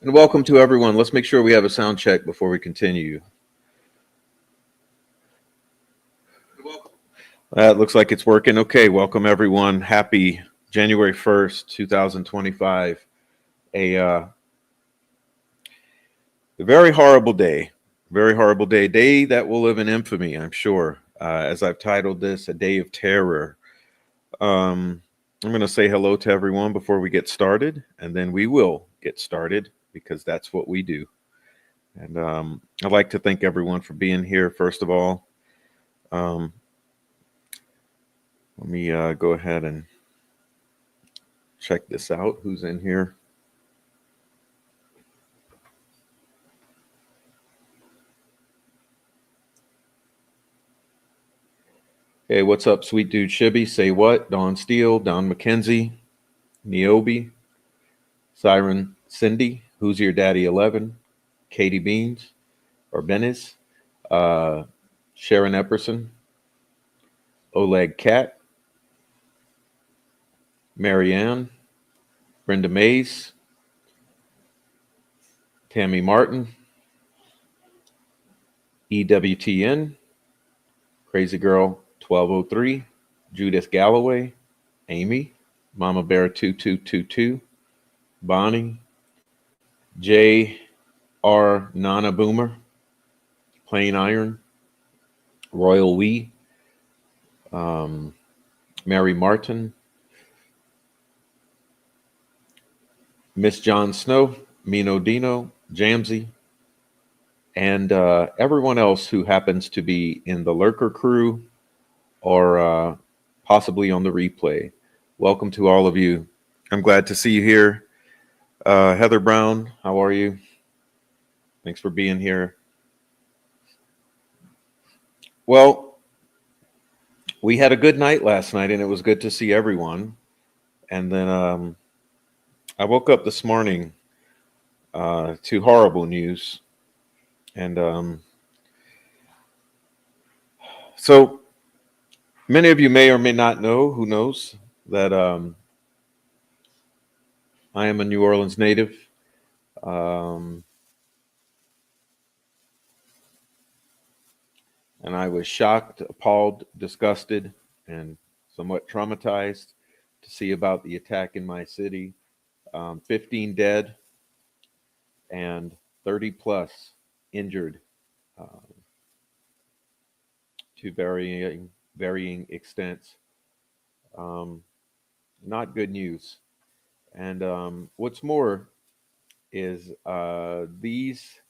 And welcome to everyone. Let's make sure we have a sound check before we continue. That looks like it's working. Okay, welcome everyone. Happy January 1st, 2025. A very horrible day. Very horrible day. Day that will live in infamy, I'm sure. As I've titled this, A Day of Terror. I'm going to say hello to everyone before we get started, and then we will get started because that's what we do. And I'd like to thank everyone for being here, first of all. Um, Let me go ahead and check this out. Who's in here? Hey, what's up, sweet dude Shibby? Say what? Don Steele, Don McKenzie, Niobe, Siren Cindy, Who's Your Daddy 11, Katie Beans, or Benes, uh, Sharon Epperson, Oleg Cat, Marianne, Brenda Mays, Tammy Martin, EWTN, Crazy Girl 1203, Judith Galloway, Amy, Mama Bear 2222, Bonnie, J.R. Nana Boomer, Plain Iron, Royal Wee, um, Mary Martin, Miss John Snow, Mino Dino, Jamsey, and everyone else who happens to be in the Lurker crew or possibly on the replay. Welcome to all of you. I'm glad to see you here. Heather Brown, how are you? Thanks for being here. Well, we had a good night last night, and it was good to see everyone. And then I woke up this morning to horrible news. And so many of you may or may not know, who knows, that I am a New Orleans native. Um, and I was shocked, appalled, disgusted, and somewhat traumatized to see about the attack in my city. 15 dead and 30 plus injured uh, to varying extents. Um, Not good news. And what's more is these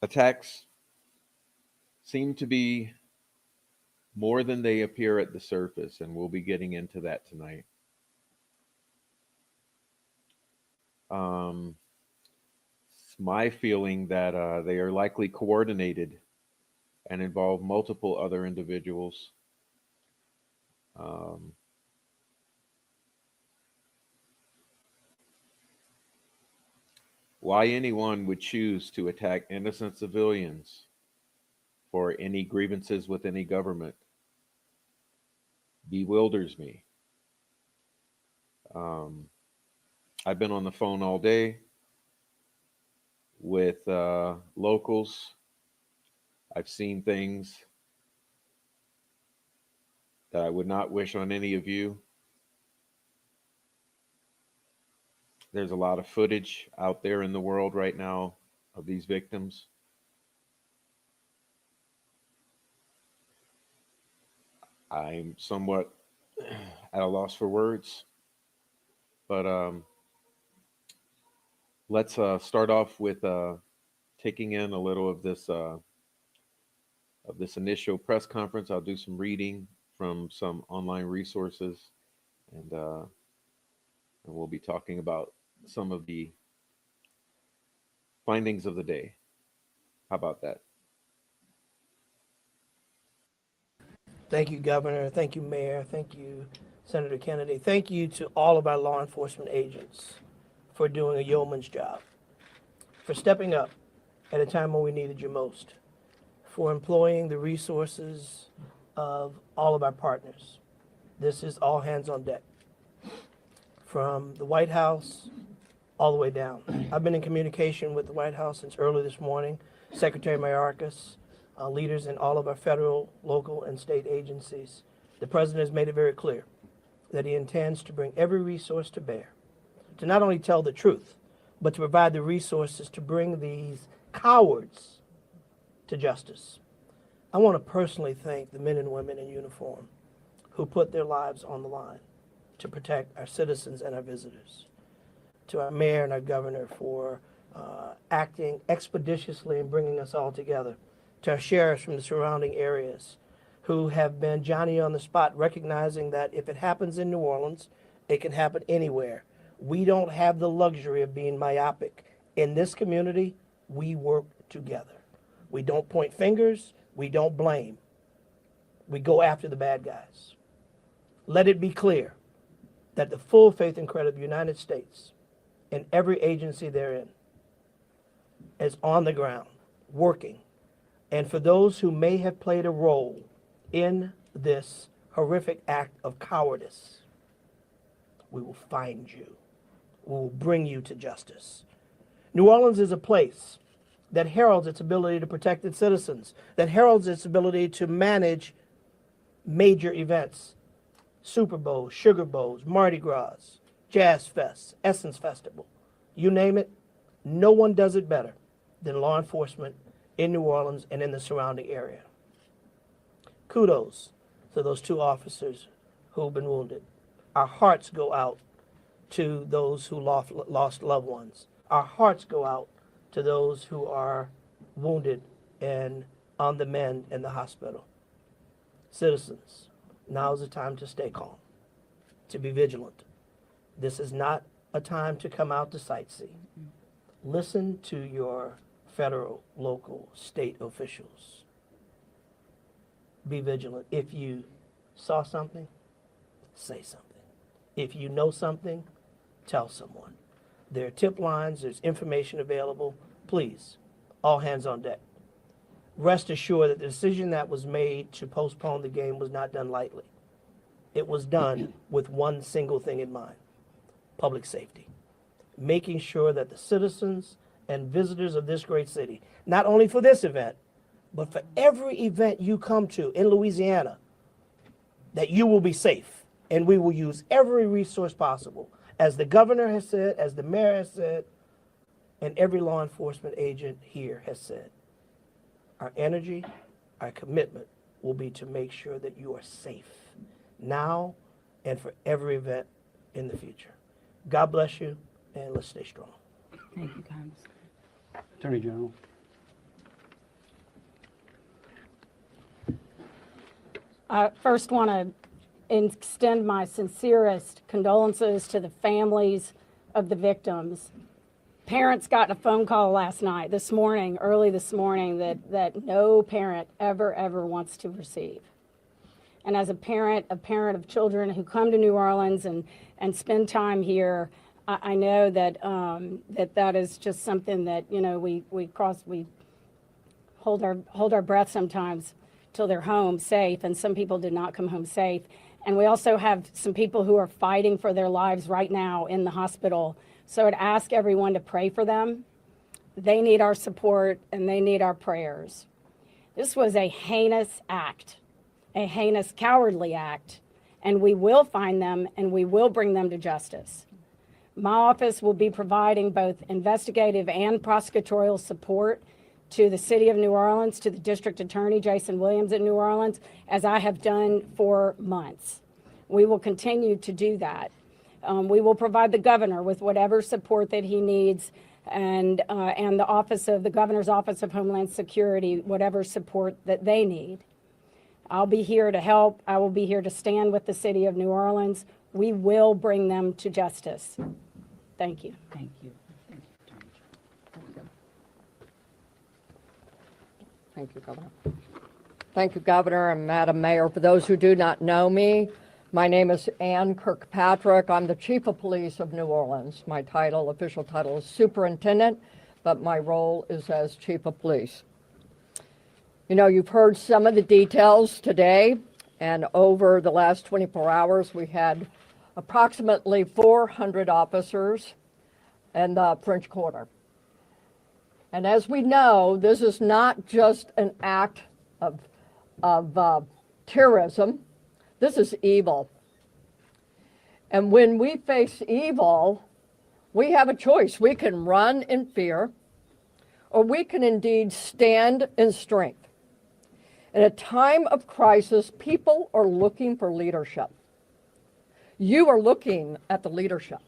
attacks seem to be more than they appear at the surface, and we'll be getting into that tonight. Um, it's my feeling that they are likely coordinated and involve multiple other individuals. Um, why anyone would choose to attack innocent civilians for any grievances with any government bewilders me. Um, I've been on the phone all day with locals. I've seen things that I would not wish on any of you. There's a lot of footage out there in the world right now of these victims. I'm somewhat at a loss for words, but let's start off with taking in a little of this initial press conference. I'll do some reading from some online resources, and we'll be talking about some of the findings of the day. How about that? Thank you, Governor. Thank you, Mayor. Thank you, Senator Kennedy. Thank you to all of our law enforcement agents for doing a yeoman's job, for stepping up at a time when we needed you most, for employing the resources of all of our partners. This is all hands on deck. from the White House all the way down. I've been in communication with the White House since early this morning, Secretary Mayorkas, leaders in all of our federal, local, and state agencies. The President has made it very clear that he intends to bring every resource to bear to not only tell the truth, but to provide the resources to bring these cowards to justice. I want to personally thank the men and women in uniform who put their lives on the line to protect our citizens and our visitors. To our mayor and our governor for acting expeditiously and bringing us all together. To our sheriffs from the surrounding areas who have been Johnny on the spot, recognizing that if it happens in New Orleans, it can happen anywhere. We don't have the luxury of being myopic. In this community, we work together. We don't point fingers. We don't blame. We go after the bad guys. Let it be clear that the full faith and credit of the United States and every agency therein is on the ground, working. And for those who may have played a role in this horrific act of cowardice, we will find you. We will bring you to justice. New Orleans is a place that heralds its ability to protect its citizens, that heralds its ability to manage major events, Super Bowls, Sugar Bowls, Mardi Gras, Jazz Fest, Essence Festival, you name it, no one does it better than law enforcement in New Orleans and in the surrounding area. Kudos to those 2 officers who've been wounded. Our hearts go out to those who lost loved ones. Our hearts go out to those who are wounded and on the mend in the hospital. Citizens, now is the time to stay calm, to be vigilant. This is not a time to come out to sightsee. Listen to your federal, local, state officials. Be vigilant. If you saw something, say something. If you know something, tell someone. There are tip lines, there's information available. Please, all hands on deck. Rest assured that the decision that was made to postpone the game was not done lightly. It was done with one single thing in mind: public safety. Making sure that the citizens and visitors of this great city, not only for this event, but for every event you come to in Louisiana, that you will be safe. And we will use every resource possible, as the governor has said, as the mayor has said, and every law enforcement agent here has said. Our energy, our commitment will be to make sure that you are safe now and for every event in the future. God bless you, and let's stay strong. Thank you, Congressman. Attorney General. I first want to extend my sincerest condolences to the families of the victims. Parents got a phone call early this morning, that no parent ever wants to receive. And as a parent of children who come to New Orleans and spend time here, I know that that is just something that, you know, we hold our breath sometimes till they're home safe, and some people did not come home safe. And we also have some people who are fighting for their lives right now in the hospital. So I'd ask everyone to pray for them. They need our support and they need our prayers. This was a heinous act, a heinous, cowardly act, and we will find them and we will bring them to justice. My office will be providing both investigative and prosecutorial support to the City of New Orleans, to the District Attorney, Jason Williams in New Orleans, as I have done for months. We will continue to do that. We will provide the governor with whatever support that he needs, and the Governor's Office of Homeland Security, whatever support that they need. I'll be here to help. I will be here to stand with the City of New Orleans. We will bring them to justice. Thank you. Thank you. Thank you, Governor. Thank you, Governor and Madam Mayor. For those who do not know me, my name is Ann Kirkpatrick. I'm the Chief of Police of New Orleans. My official title is Superintendent, but my role is as Chief of Police. You know, you've heard some of the details today, and over the last 24 hours, we had approximately 400 officers in the French Quarter. And as we know, this is not just an act of terrorism. This is evil. And when we face evil, we have a choice. We can run in fear, or we can indeed stand in strength. In a time of crisis, people are looking for leadership. You are looking at the leadership.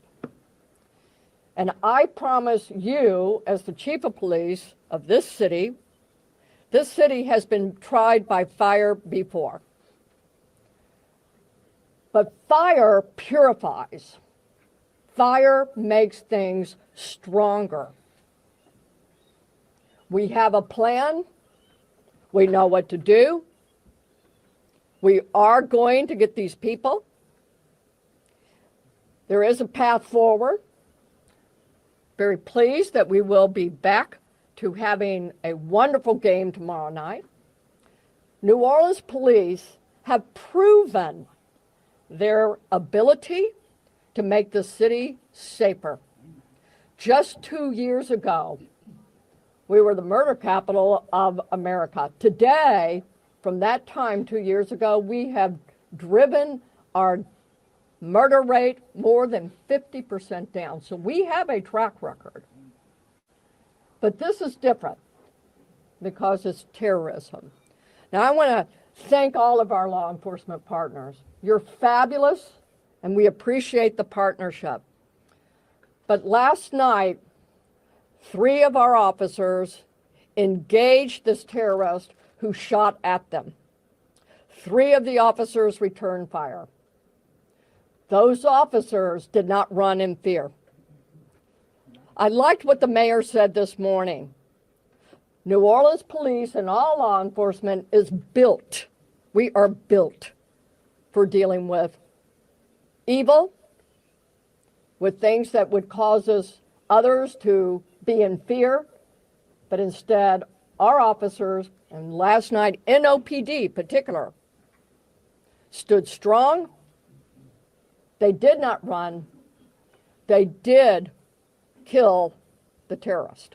And I promise you, as the chief of police of this city has been tried by fire before. But fire purifies. Fire makes things stronger. We have a plan. We know what to do. We are going to get these people. There is a path forward. Very pleased that we will be back to having a wonderful game tomorrow night. New Orleans police have proven their ability to make the city safer. Just 2 years ago, we were the murder capital of America. Today, from that time 2 years ago, we have driven our murder rate more than 50% down. So we have a track record. But this is different because it's terrorism. Now, I want to thank all of our law enforcement partners. You're fabulous, and we appreciate the partnership. But last night, 3 of our officers engaged this terrorist who shot at them. 3 of the officers returned fire. Those officers did not run in fear. I liked what the mayor said this morning. New Orleans police and all law enforcement is built. We are built for dealing with evil, with things that would cause others to be in fear, but instead our officers, and last night NOPD particular, stood strong. They did not run. They did kill the terrorist.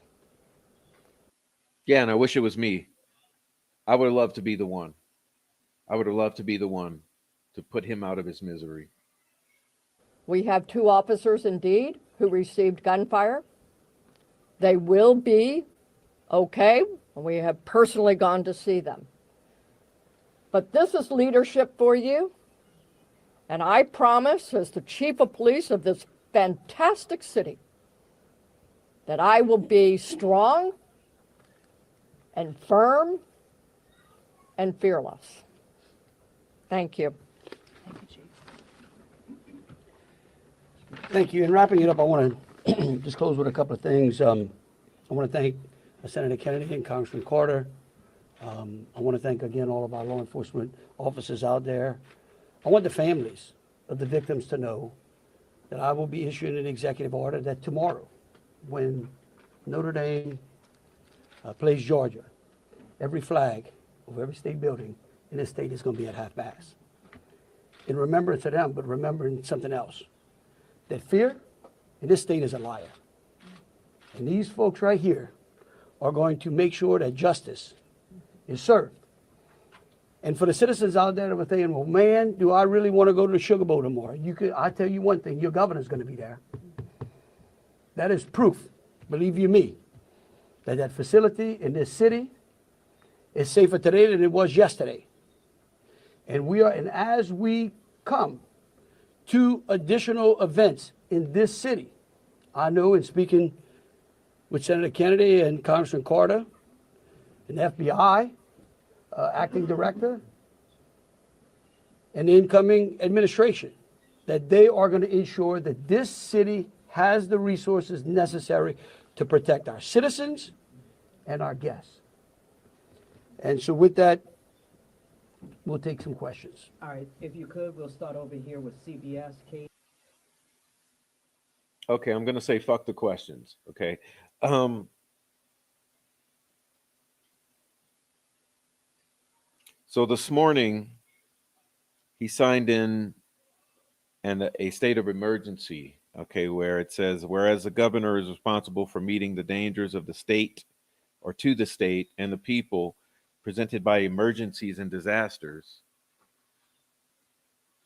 Yeah, and I wish it was me. I would have loved to be the one. I would have loved to be the one to put him out of his misery. We have 2 officers indeed who received gunfire. They will be okay. We have personally gone to see them. But this is leadership for you. And I promise, as the chief of police of this fantastic city, that I will be strong and firm and fearless. Thank you. Thank you. In wrapping it up, I want to just close with a couple of things. I want to thank Senator Kennedy and Congressman Carter. I want to thank again all of our law enforcement officers out there. I want the families of the victims to know that I will be issuing an executive order that tomorrow, when Notre Dame plays Georgia, every flag of every state building in this state is going to be at half-mast. In remembrance of them, but remembering something else. That fear in this state is a liar. And these folks right here are going to make sure that justice is served. And for the citizens out there that were thinking, well, man, do I really want to go to the Sugar Bowl tomorrow? I tell you one thing, your governor's going to be there. That is proof, believe you me, that that facility in this city is safer today than it was yesterday. And as we come to additional events in this city, I know in speaking with Senator Kennedy and Congressman Carter and the FBI, acting director, and the incoming administration, that they are going to ensure that this city has the resources necessary to protect our citizens and our guests. And so with that, we'll take some questions. All right, if you could, we'll start over here with CBS. Kate. Okay, I'm going to say fuck the questions. Okay. So this morning, he signed in and a state of emergency, okay, where it says, whereas the governor is responsible for meeting the dangers of the state or to the state and the people presented by emergencies and disasters.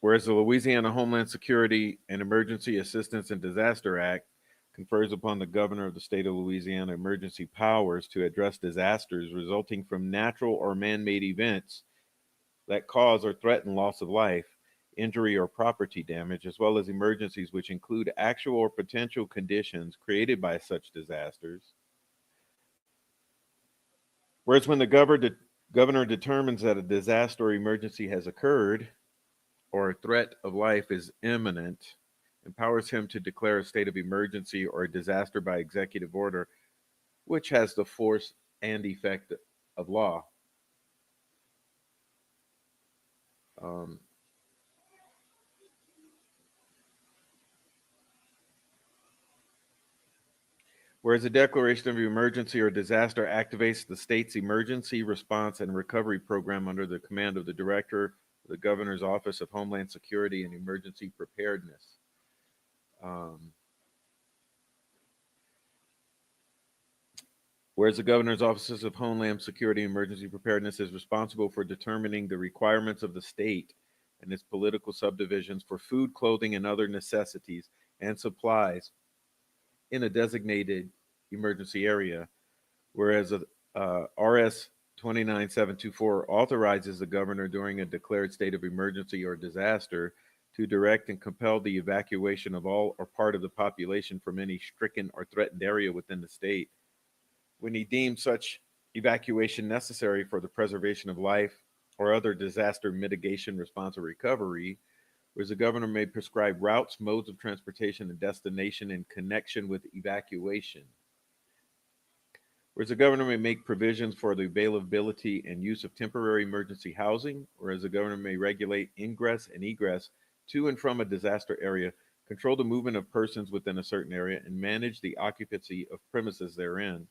Whereas the Louisiana Homeland Security and Emergency Assistance and Disaster Act confers upon the governor of the state of Louisiana emergency powers to address disasters resulting from natural or man made events that cause or threaten loss of life, injury, or property damage, as well as emergencies which include actual or potential conditions created by such disasters. Whereas when the governor determines that a disaster or emergency has occurred, or a threat of life is imminent, empowers him to declare a state of emergency or a disaster by executive order, which has the force and effect of law. Um, Whereas a declaration of emergency or disaster activates the state's emergency response and recovery program under the command of the director of the governor's office of Homeland Security and Emergency Preparedness. Whereas the governor's offices of Homeland Security and Emergency Preparedness is responsible for determining the requirements of the state and its political subdivisions for food, clothing, and other necessities and supplies in a designated emergency area, whereas RS 29724 authorizes the governor during a declared state of emergency or disaster to direct and compel the evacuation of all or part of the population from any stricken or threatened area within the state when he deems such evacuation necessary for the preservation of life or other disaster mitigation, response, or recovery, whereas the governor may prescribe routes, modes of transportation, and destination in connection with evacuation. Whereas the governor may make provisions for the availability and use of temporary emergency housing, whereas the governor may regulate ingress and egress to and from a disaster area, control the movement of persons within a certain area, and manage the occupancy of premises therein.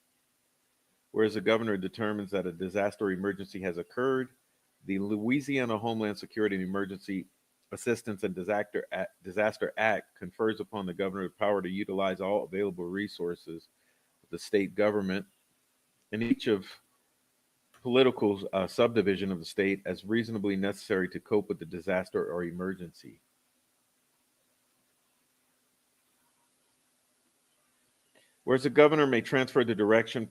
Whereas the governor determines that a disaster emergency has occurred, the Louisiana Homeland Security and Emergency Assistance and Disaster Act confers upon the governor the power to utilize all available resources of the state government and each of political subdivision of the state as reasonably necessary to cope with the disaster or emergency. Whereas the governor may transfer the direction,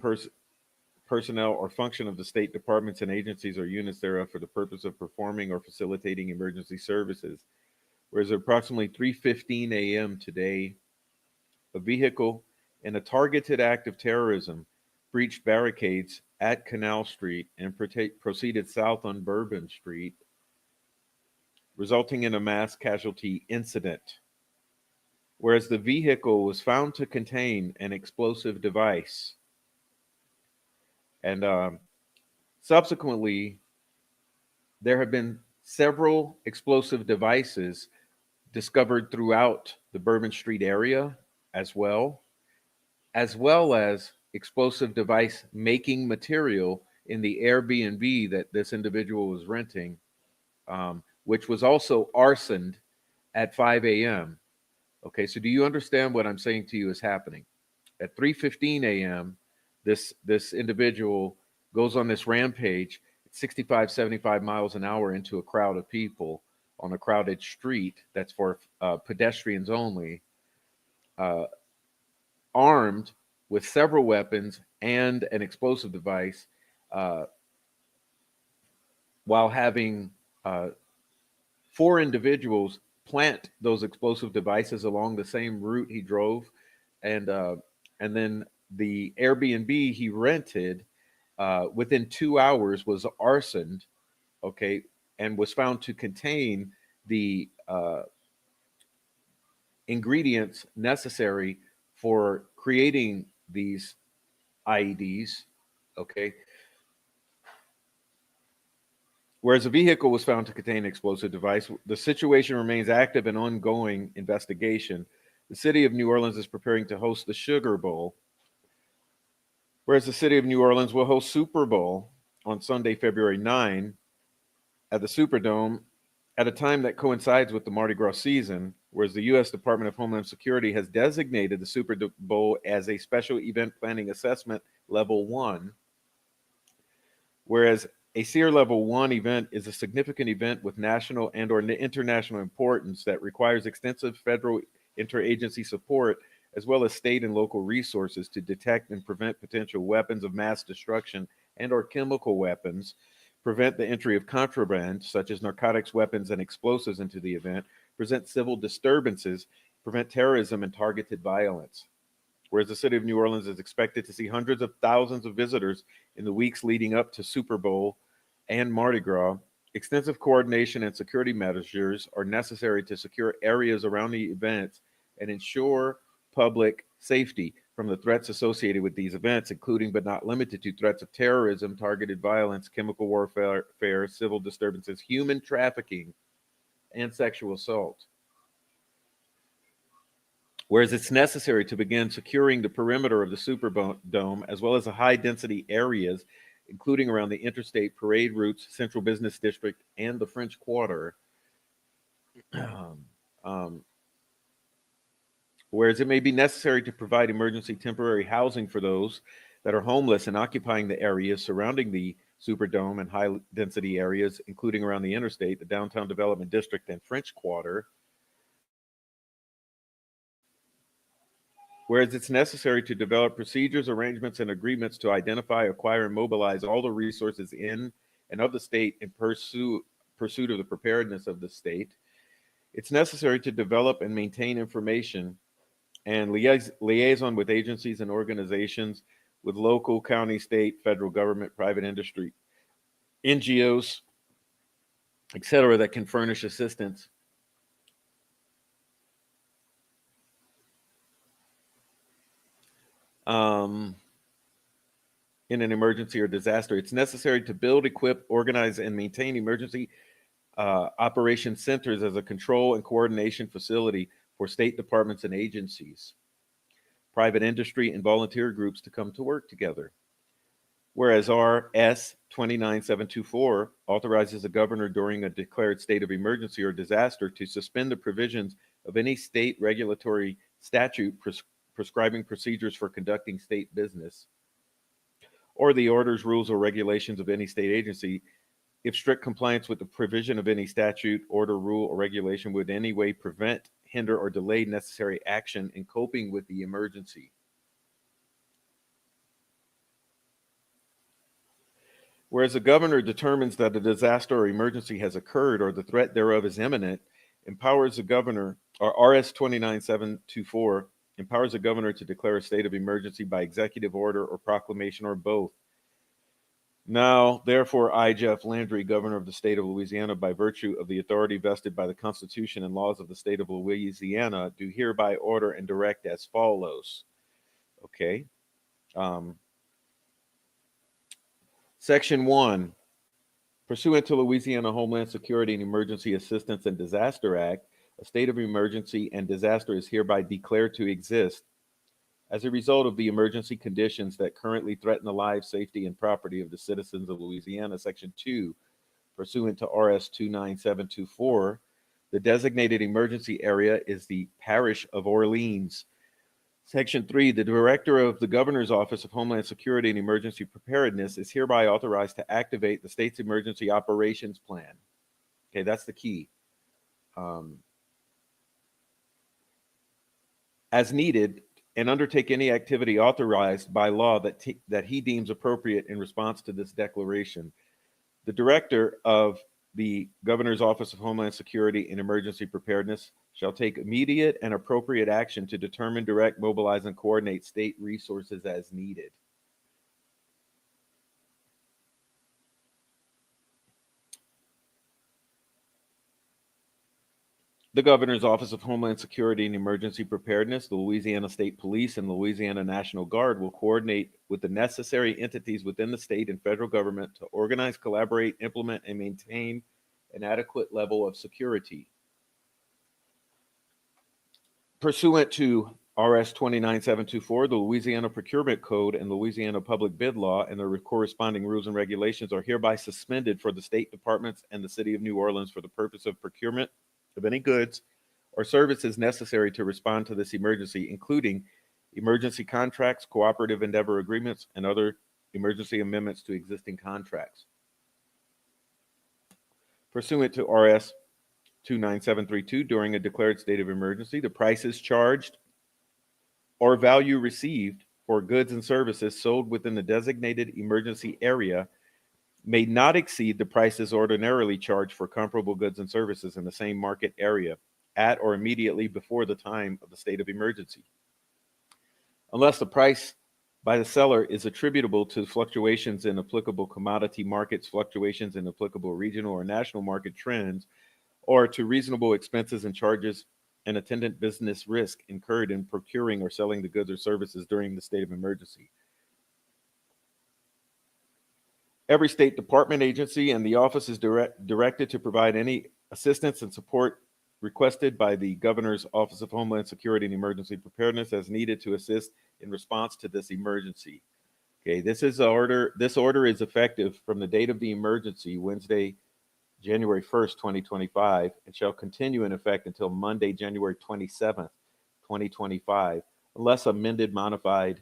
personnel, or function of the state departments and agencies or units thereof for the purpose of performing or facilitating emergency services. Whereas at approximately 3:15 a.m. today, a vehicle in a targeted act of terrorism breached barricades at Canal Street and proceeded south on Bourbon Street, resulting in a mass casualty incident. Whereas the vehicle was found to contain an explosive device. And subsequently, there have been several explosive devices discovered throughout the Bourbon Street area as well as explosive device making material in the Airbnb that this individual was renting, which was also arsoned at 5 a.m. Okay, so do you understand what I'm saying to you is happening? At 3:15 a.m., this individual goes on this rampage at 65, 75 miles an hour into a crowd of people on a crowded street that's for pedestrians only, armed with several weapons and an explosive device, while having 4 individuals plant those explosive devices along the same route he drove, and then the Airbnb he rented within 2 hours was arsoned, okay, and was found to contain the ingredients necessary for creating these IEDs, okay. Whereas a vehicle was found to contain an explosive device, the situation remains active and ongoing investigation. The city of New Orleans is preparing to host the Sugar Bowl, whereas the city of New Orleans will host Super Bowl on Sunday, February 9 at the Superdome at a time that coincides with the Mardi Gras season, Whereas the U.S. Department of Homeland Security has designated the Super Bowl as a special event planning assessment level 1, whereas a SEER level 1 event is a significant event with national and or international importance that requires extensive federal interagency support as well as state and local resources to detect and prevent potential weapons of mass destruction and or chemical weapons, prevent the entry of contraband such as narcotics, weapons, and explosives into the event, present civil disturbances, prevent terrorism and targeted violence. Whereas the city of New Orleans is expected to see hundreds of thousands of visitors in the weeks leading up to Super Bowl and Mardi Gras, extensive coordination and security measures are necessary to secure areas around the events and ensure public safety from the threats associated with these events, including but not limited to threats of terrorism, targeted violence, chemical warfare, civil disturbances, human trafficking, and sexual assault. Whereas it's necessary to begin securing the perimeter of the Superdome as well as the high density areas, including around the interstate parade routes, Central Business District, and the French Quarter. Whereas it may be necessary to provide emergency temporary housing for those that are homeless and occupying the areas surrounding the Superdome and high density areas, including around the interstate, the Downtown Development District, and French Quarter. Whereas it's necessary to develop procedures, arrangements, and agreements to identify, acquire, and mobilize all the resources in and of the state in pursuit of the preparedness of the state. It's necessary to develop and maintain information and liaison with agencies and organizations with local, county, state, federal government, private industry, NGOs, etc., that can furnish assistance in an emergency or disaster. It's necessary to build, equip, organize, and maintain emergency operation centers as a control and coordination facility for state departments and agencies, private industry, and volunteer groups to come to work together. Whereas RS 29724 authorizes the governor during a declared state of emergency or disaster to suspend the provisions of any state regulatory statute prescribing procedures for conducting state business, or the orders, rules, or regulations of any state agency if strict compliance with the provision of any statute, order, rule, or regulation would in any way prevent, hinder, or delay necessary action in coping with the emergency. Whereas the governor determines that a disaster or emergency has occurred or the threat thereof is imminent, empowers the governor, or RS 29724 empowers the governor to declare a state of emergency by executive order or proclamation or both. Now, therefore, I, Jeff Landry, governor of the state of Louisiana, by virtue of the authority vested by the Constitution and laws of the state of Louisiana, do hereby order and direct as follows. Okay. Section 1, pursuant to Louisiana Homeland Security and Emergency Assistance and Disaster Act, a state of emergency and disaster is hereby declared to exist as a result of the emergency conditions that currently threaten the lives, safety, and property of the citizens of Louisiana. Section 2, pursuant to RS 29724, the designated emergency area is the parish of Orleans. Section 3, the director of the governor's office of Homeland Security and Emergency Preparedness is hereby authorized to activate the state's emergency operations plan. Okay, that's the key. As needed, and undertake any activity authorized by law that he deems appropriate in response to this declaration. The director of the governor's office of Homeland Security and Emergency Preparedness shall take immediate and appropriate action to determine, direct, mobilize, and coordinate state resources as needed. The Governor's Office of Homeland Security and Emergency Preparedness, the Louisiana State Police, and the Louisiana National Guard will coordinate with the necessary entities within the state and federal government to organize, collaborate, implement, and maintain an adequate level of security. Pursuant to RS 29724, the Louisiana Procurement Code and the Louisiana Public Bid Law and their corresponding rules and regulations are hereby suspended for the state departments and the city of New Orleans for the purpose of procurement of any goods or services necessary to respond to this emergency, including emergency contracts, cooperative endeavor agreements, and other emergency amendments to existing contracts. Pursuant to RS 29732, during a declared state of emergency, the prices charged or value received for goods and services sold within the designated emergency area may not exceed the prices ordinarily charged for comparable goods and services in the same market area at or immediately before the time of the state of emergency, unless the price by the seller is attributable to fluctuations in applicable commodity markets, fluctuations in applicable regional or national market trends, or to reasonable expenses and charges and attendant business risk incurred in procuring or selling the goods or services during the state of emergency. Every state department, agency, and the office is directed to provide any assistance and support requested by the Governor's Office of Homeland Security and Emergency Preparedness as needed to assist in response to this emergency. Okay, this order is effective from the date of the emergency, Wednesday, January 1st, 2025, and shall continue in effect until Monday, January 27th, 2025, unless amended, modified,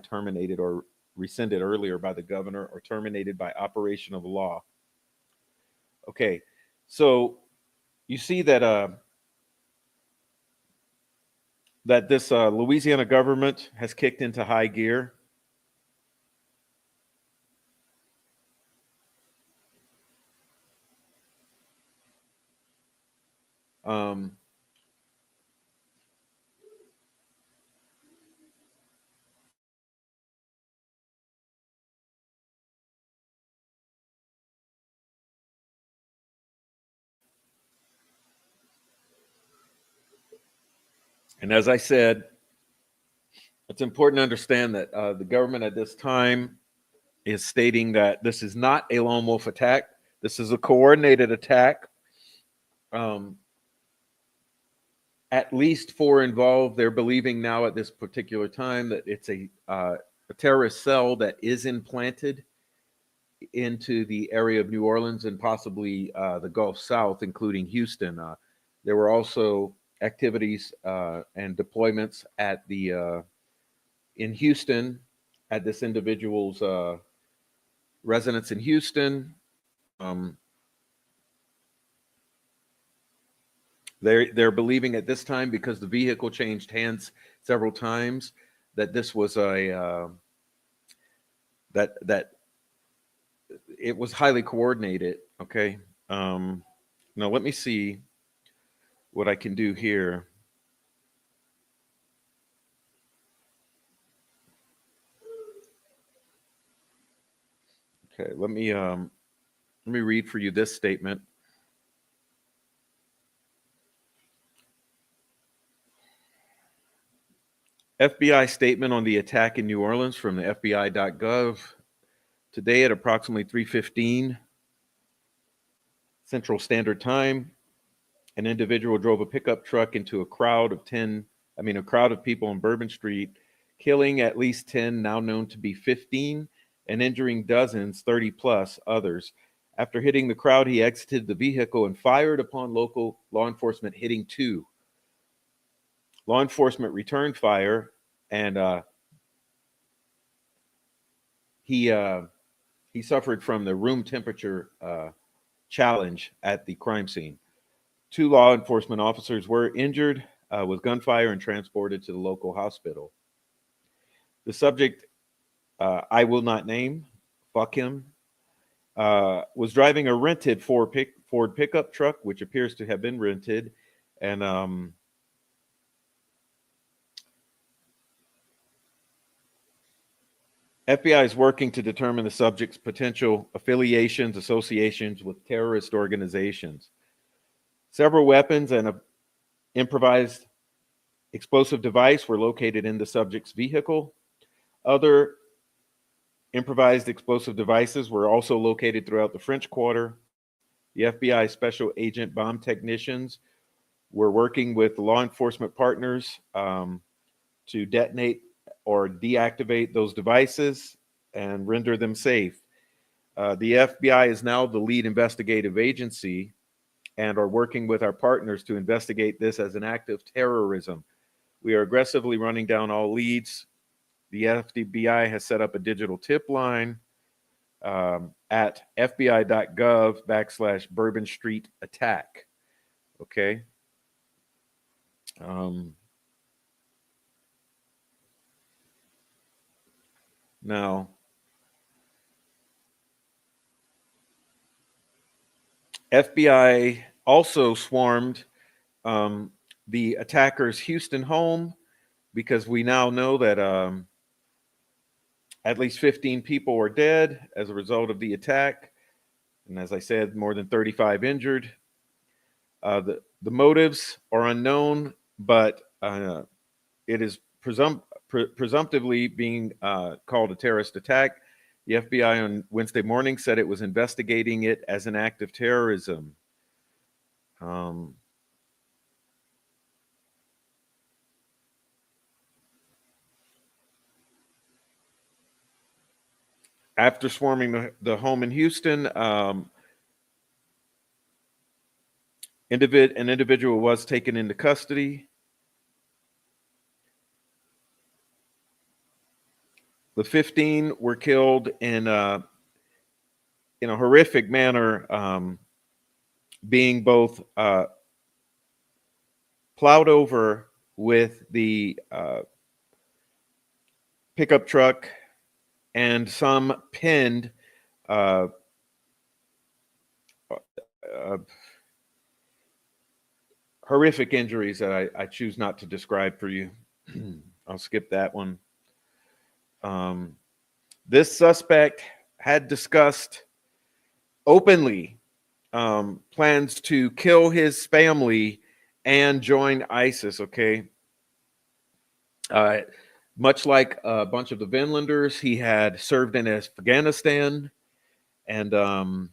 terminated, or rescinded earlier by the governor or terminated by operation of law. Okay, so you see that that this Louisiana government has kicked into high gear. And as I said, it's important to understand that the government at this time is stating that this is not a lone wolf attack. This is a coordinated attack. At least 4 involved. They're believing now at this particular time that it's a terrorist cell that is implanted into the area of New Orleans and possibly the Gulf South, including Houston. There were also activities and deployments at the in Houston at this individual's residence in Houston. They're believing at this time, because the vehicle changed hands several times, that this was a that it was highly coordinated. Okay. Now let me see what I can do here. Okay, let me read for you this statement. FBI statement on the attack in New Orleans from the FBI.gov. Today at approximately 3:15 Central Standard Time, an individual drove a pickup truck into a crowd of people on Bourbon Street, killing at least 10, now known to be 15, and injuring dozens, 30 plus others. After hitting the crowd, he exited the vehicle and fired upon local law enforcement, hitting 2. Law enforcement returned fire, and he suffered from the room temperature challenge at the crime scene. 2 law enforcement officers were injured with gunfire and transported to the local hospital. The subject, I will not name, fuck him, was driving a rented Ford pickup truck, which appears to have been rented, and FBI is working to determine the subject's potential affiliations, associations with terrorist organizations. Several weapons and an improvised explosive device were located in the subject's vehicle. Other improvised explosive devices were also located throughout the French Quarter. The FBI special agent bomb technicians were working with law enforcement partners to detonate or deactivate those devices and render them safe. The FBI is now the lead investigative agency, and are working with our partners to investigate this as an act of terrorism. We are aggressively running down all leads. The FBI has set up a digital tip line at fbi.gov/Bourbon Street attack. Okay. Now, FBI also swarmed the attacker's Houston home because we now know that at least 15 people were dead as a result of the attack. And as I said, more than 35 injured. The motives are unknown, but it is presumptively being called a terrorist attack. The FBI on Wednesday morning said it was investigating it as an act of terrorism. After swarming the home in Houston, an individual was taken into custody. The 15 were killed in a horrific manner, being both plowed over with the pickup truck and some pinned horrific injuries that I choose not to describe for you. I'll skip that one. This suspect had discussed openly plans to kill his family and join ISIS, okay? Much like a bunch of the Vinlanders, he had served in Afghanistan, and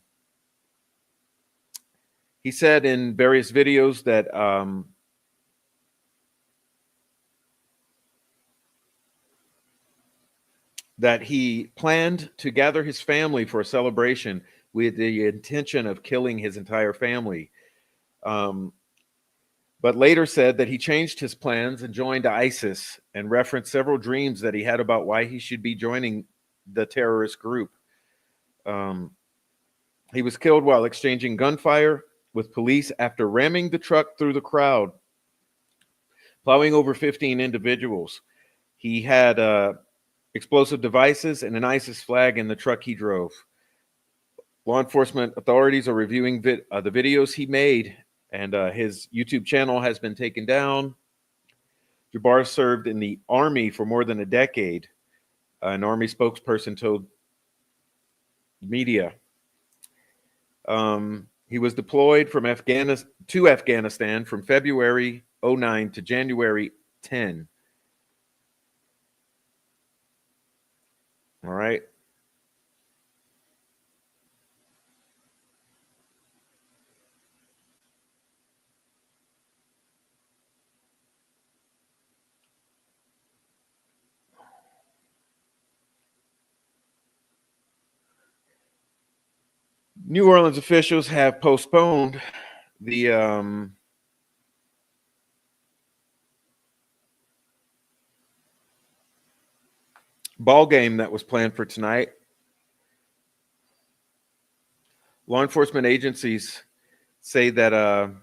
he said in various videos that that he planned to gather his family for a celebration with the intention of killing his entire family. But later said that he changed his plans and joined ISIS, and referenced several dreams that he had about why he should be joining the terrorist group. He was killed while exchanging gunfire with police after ramming the truck through the crowd, plowing over 15 individuals. He had explosive devices and an ISIS flag in the truck he drove. Law enforcement authorities are reviewing the videos he made, and his YouTube channel has been taken down. Jabbar served in the Army for more than a decade. An Army spokesperson told media. He was deployed from Afghanistan from February 2009 to January 10. All right. New Orleans officials have postponed the ball game that was planned for tonight. Law enforcement agencies say that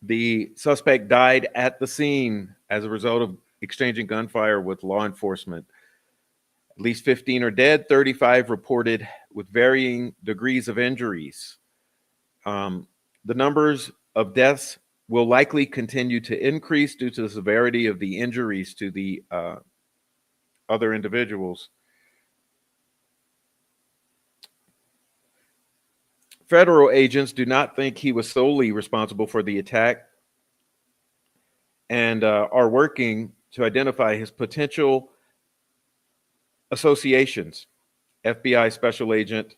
the suspect died at the scene as a result of exchanging gunfire with law enforcement. At least 15 are dead, 35 reported with varying degrees of injuries. The numbers of deaths will likely continue to increase due to the severity of the injuries to the other individuals. Federal agents do not think he was solely responsible for the attack, and are working to identify his potential associations. FBI Special Agent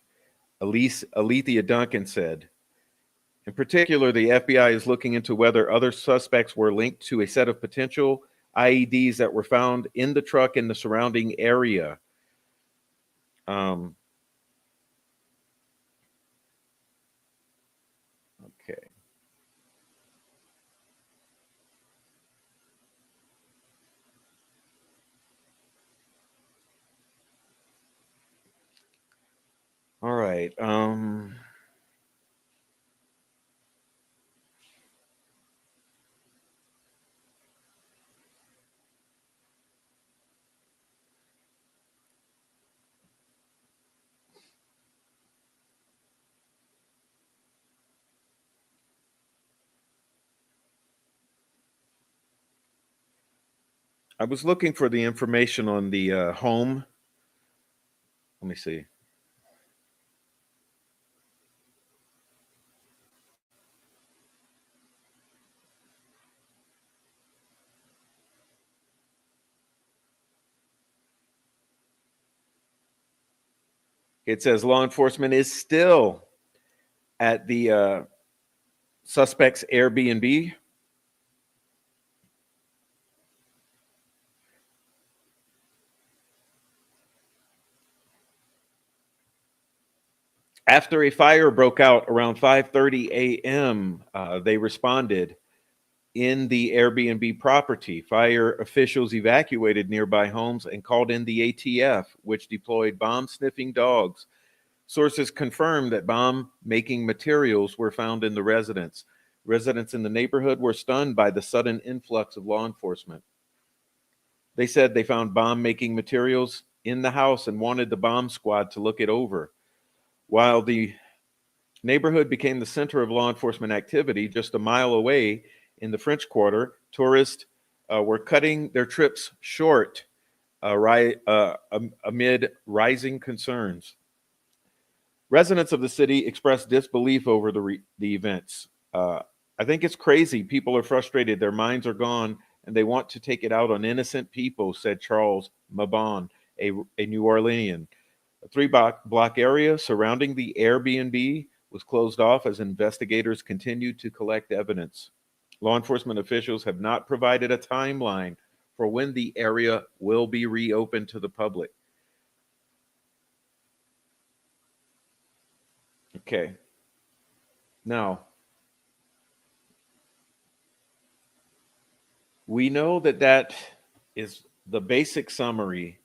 Alethea Duncan said. In particular, the FBI is looking into whether other suspects were linked to a set of potential IEDs that were found in the truck in the surrounding area. All right. I was looking for the information on the home. Let me see. It says law enforcement is still at the suspect's Airbnb. After a fire broke out around 5:30 a.m., they responded in the Airbnb property. Fire officials evacuated nearby homes and called in the ATF, which deployed bomb-sniffing dogs. Sources confirmed that bomb-making materials were found in the residence. Residents in the neighborhood were stunned by the sudden influx of law enforcement. They said they found bomb-making materials in the house and wanted the bomb squad to look it over. While the neighborhood became the center of law enforcement activity, just a mile away in the French Quarter, tourists were cutting their trips short amid rising concerns. Residents of the city expressed disbelief over the events. I think it's crazy. People are frustrated. Their minds are gone, and they want to take it out on innocent people, said Charles Mabon, a New Orleanian. A three-block area surrounding the Airbnb was closed off as investigators continued to collect evidence. Law enforcement officials have not provided a timeline for when the area will be reopened to the public. Okay. Now, we know that is the basic summary.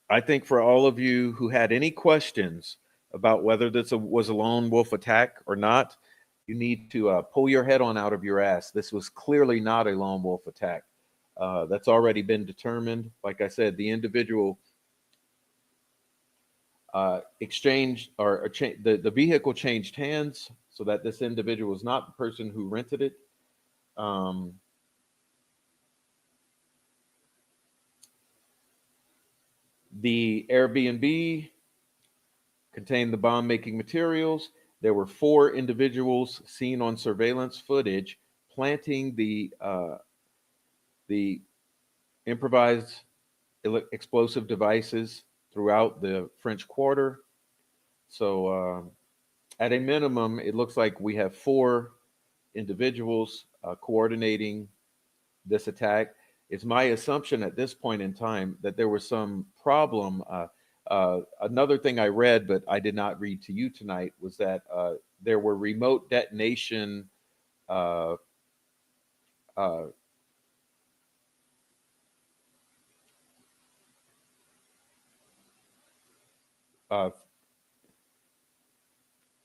I think for all of you who had any questions about whether this was a lone wolf attack or not, you need to pull your head on out of your ass. This was clearly not a lone wolf attack. That's already been determined. Like I said, the individual exchanged or the vehicle changed hands so that this individual was not the person who rented it. The Airbnb contained the bomb making materials. There were 4 individuals seen on surveillance footage planting the improvised explosive devices throughout the French Quarter. So, at a minimum, it looks like we have 4 individuals coordinating this attack. It's my assumption at this point in time that there was some problem. Another thing I read, but I did not read to you tonight, was that there were remote detonation uh, uh, uh,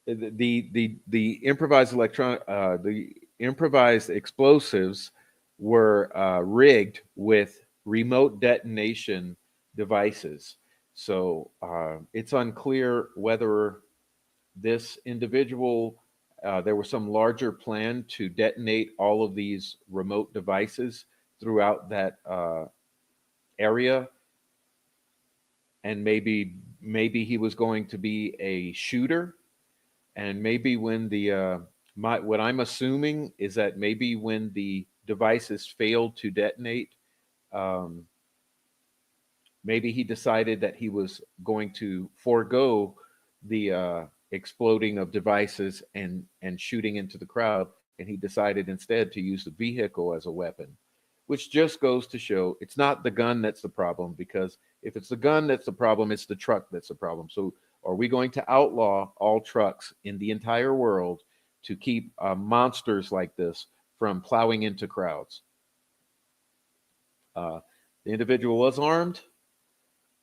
the improvised the improvised explosives were rigged with remote detonation devices. So it's unclear whether this individual there was some larger plan to detonate all of these remote devices throughout that area, and maybe he was going to be a shooter. And maybe when the what I'm assuming is that maybe when the devices failed to detonate, um, maybe he decided that he was going to forego the exploding of devices and shooting into the crowd, and he decided instead to use the vehicle as a weapon, which just goes to show it's not the gun that's the problem, because if it's the gun that's the problem, it's the truck that's the problem. So are we going to outlaw all trucks in the entire world to keep monsters like this from plowing into crowds? The individual was armed.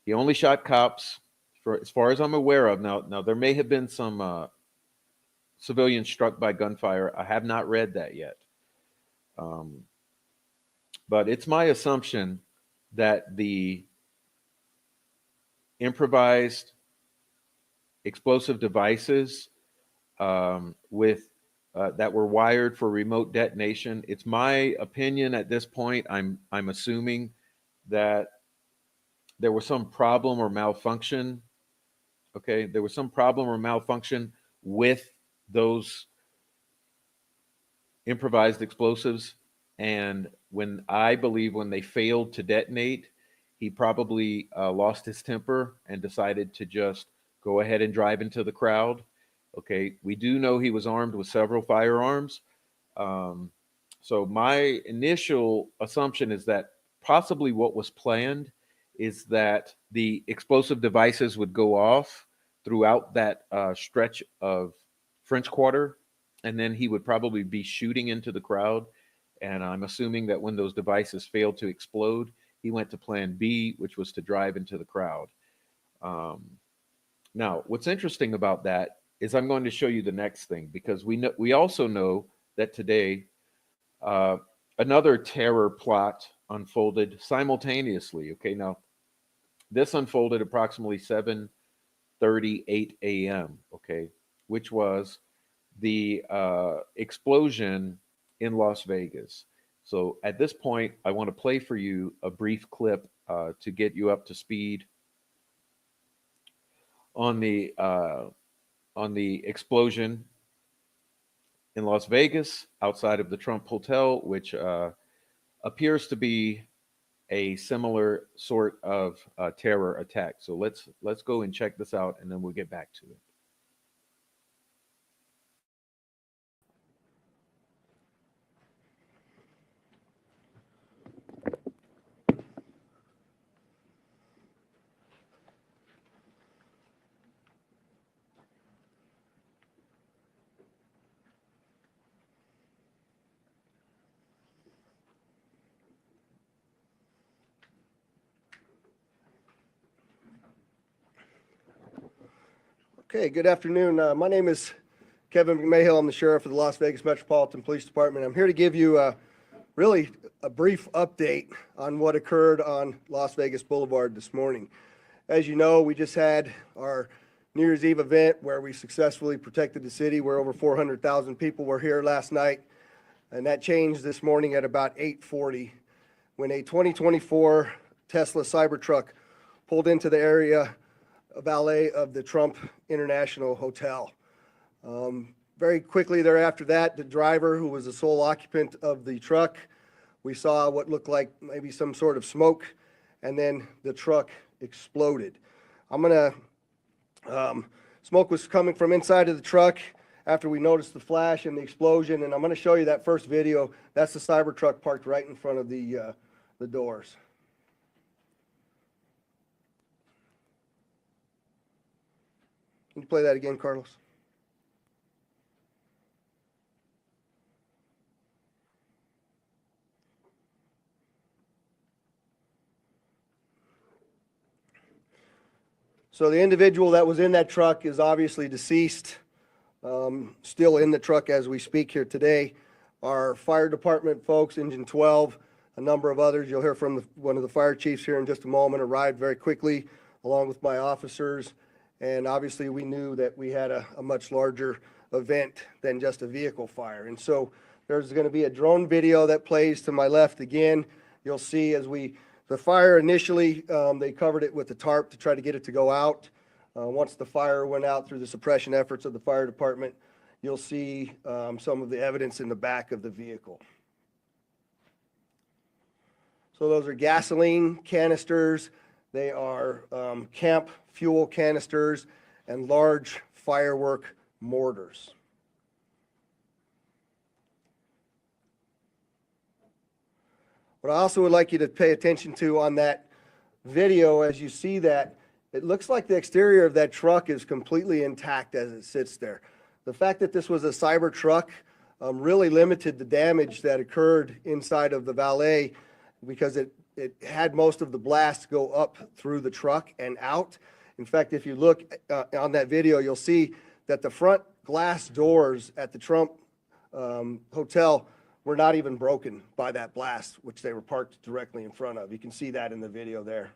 He only shot cops, for as far as I'm aware of. Now there may have been some civilians struck by gunfire. I have not read that yet. Um, but it's my assumption that the improvised explosive devices with that were wired for remote detonation. It's my opinion at this point. I'm assuming that there was some problem or malfunction. Okay, there was some problem or malfunction with those improvised explosives, and I believe when they failed to detonate, he probably lost his temper and decided to just go ahead and drive into the crowd. Okay, we do know he was armed with several firearms. Um, so my initial assumption is that possibly what was planned is that the explosive devices would go off throughout that stretch of French Quarter, and then he would probably be shooting into the crowd. And I'm assuming that when those devices failed to explode, he went to plan B, which was to drive into the crowd. Now, what's interesting about that is I'm going to show you the next thing, because we also know that today uh, another terror plot unfolded simultaneously. Okay, now this unfolded approximately 7:38 a.m. Okay, which was the explosion in Las Vegas. So at this point, I want to play for you a brief clip to get you up to speed on the explosion in Las Vegas outside of the Trump Hotel, which appears to be a similar sort of terror attack. So let's go and check this out, and then we'll get back to it. Okay, good afternoon. My name is Kevin McMahill. I'm the sheriff of the Las Vegas Metropolitan Police Department. I'm here to give you really a brief update on what occurred on Las Vegas Boulevard this morning. As you know, we just had our New Year's Eve event where we successfully protected the city, where over 400,000 people were here last night. And that changed this morning at about 8:40 when a 2024 Tesla Cybertruck pulled into the area valet of the Trump International Hotel. Very quickly thereafter that, the driver, who was the sole occupant of the truck, we saw what looked like maybe some sort of smoke, and then the truck exploded. Smoke was coming from inside of the truck after we noticed the flash and the explosion, and I'm gonna show you that first video. That's the Cybertruck parked right in front of the doors. Can you play that again, Carlos? So the individual that was in that truck is obviously deceased, still in the truck as we speak here today. Our fire department folks, Engine 12, a number of others, you'll hear from one of the fire chiefs here in just a moment, arrived very quickly along with my officers. And obviously we knew that we had a much larger event than just a vehicle fire. And so there's going to be a drone video that plays to my left again. You'll see as the fire initially, they covered it with the tarp to try to get it to go out. Once the fire went out through the suppression efforts of the fire department, you'll see some of the evidence in the back of the vehicle. So those are gasoline canisters. They are camp fuel canisters and large firework mortars. What I also would like you to pay attention to on that video, as you see that, it looks like the exterior of that truck is completely intact as it sits there. The fact that this was a Cybertruck really limited the damage that occurred inside of the valet, because it had most of the blast go up through the truck and out. In fact, if you look on that video, you'll see that the front glass doors at the Trump hotel were not even broken by that blast, which they were parked directly in front of. You can see that in the video there.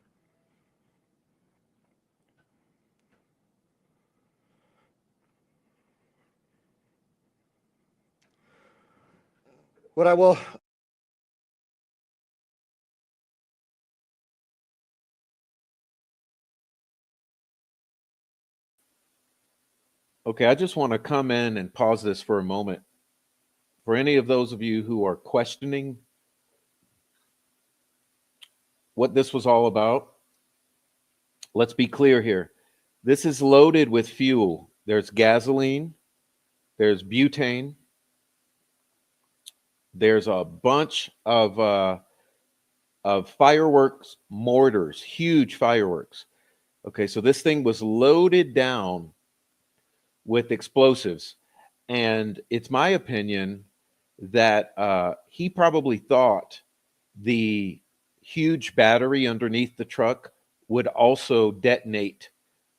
What I will Okay, I just want to come in and pause this for a moment. For any of those of you who are questioning what this was all about, let's be clear here. This is loaded with fuel. There's gasoline, there's butane, there's a bunch of fireworks mortars, huge fireworks. Okay, so this thing was loaded down with explosives. And it's my opinion that he probably thought the huge battery underneath the truck would also detonate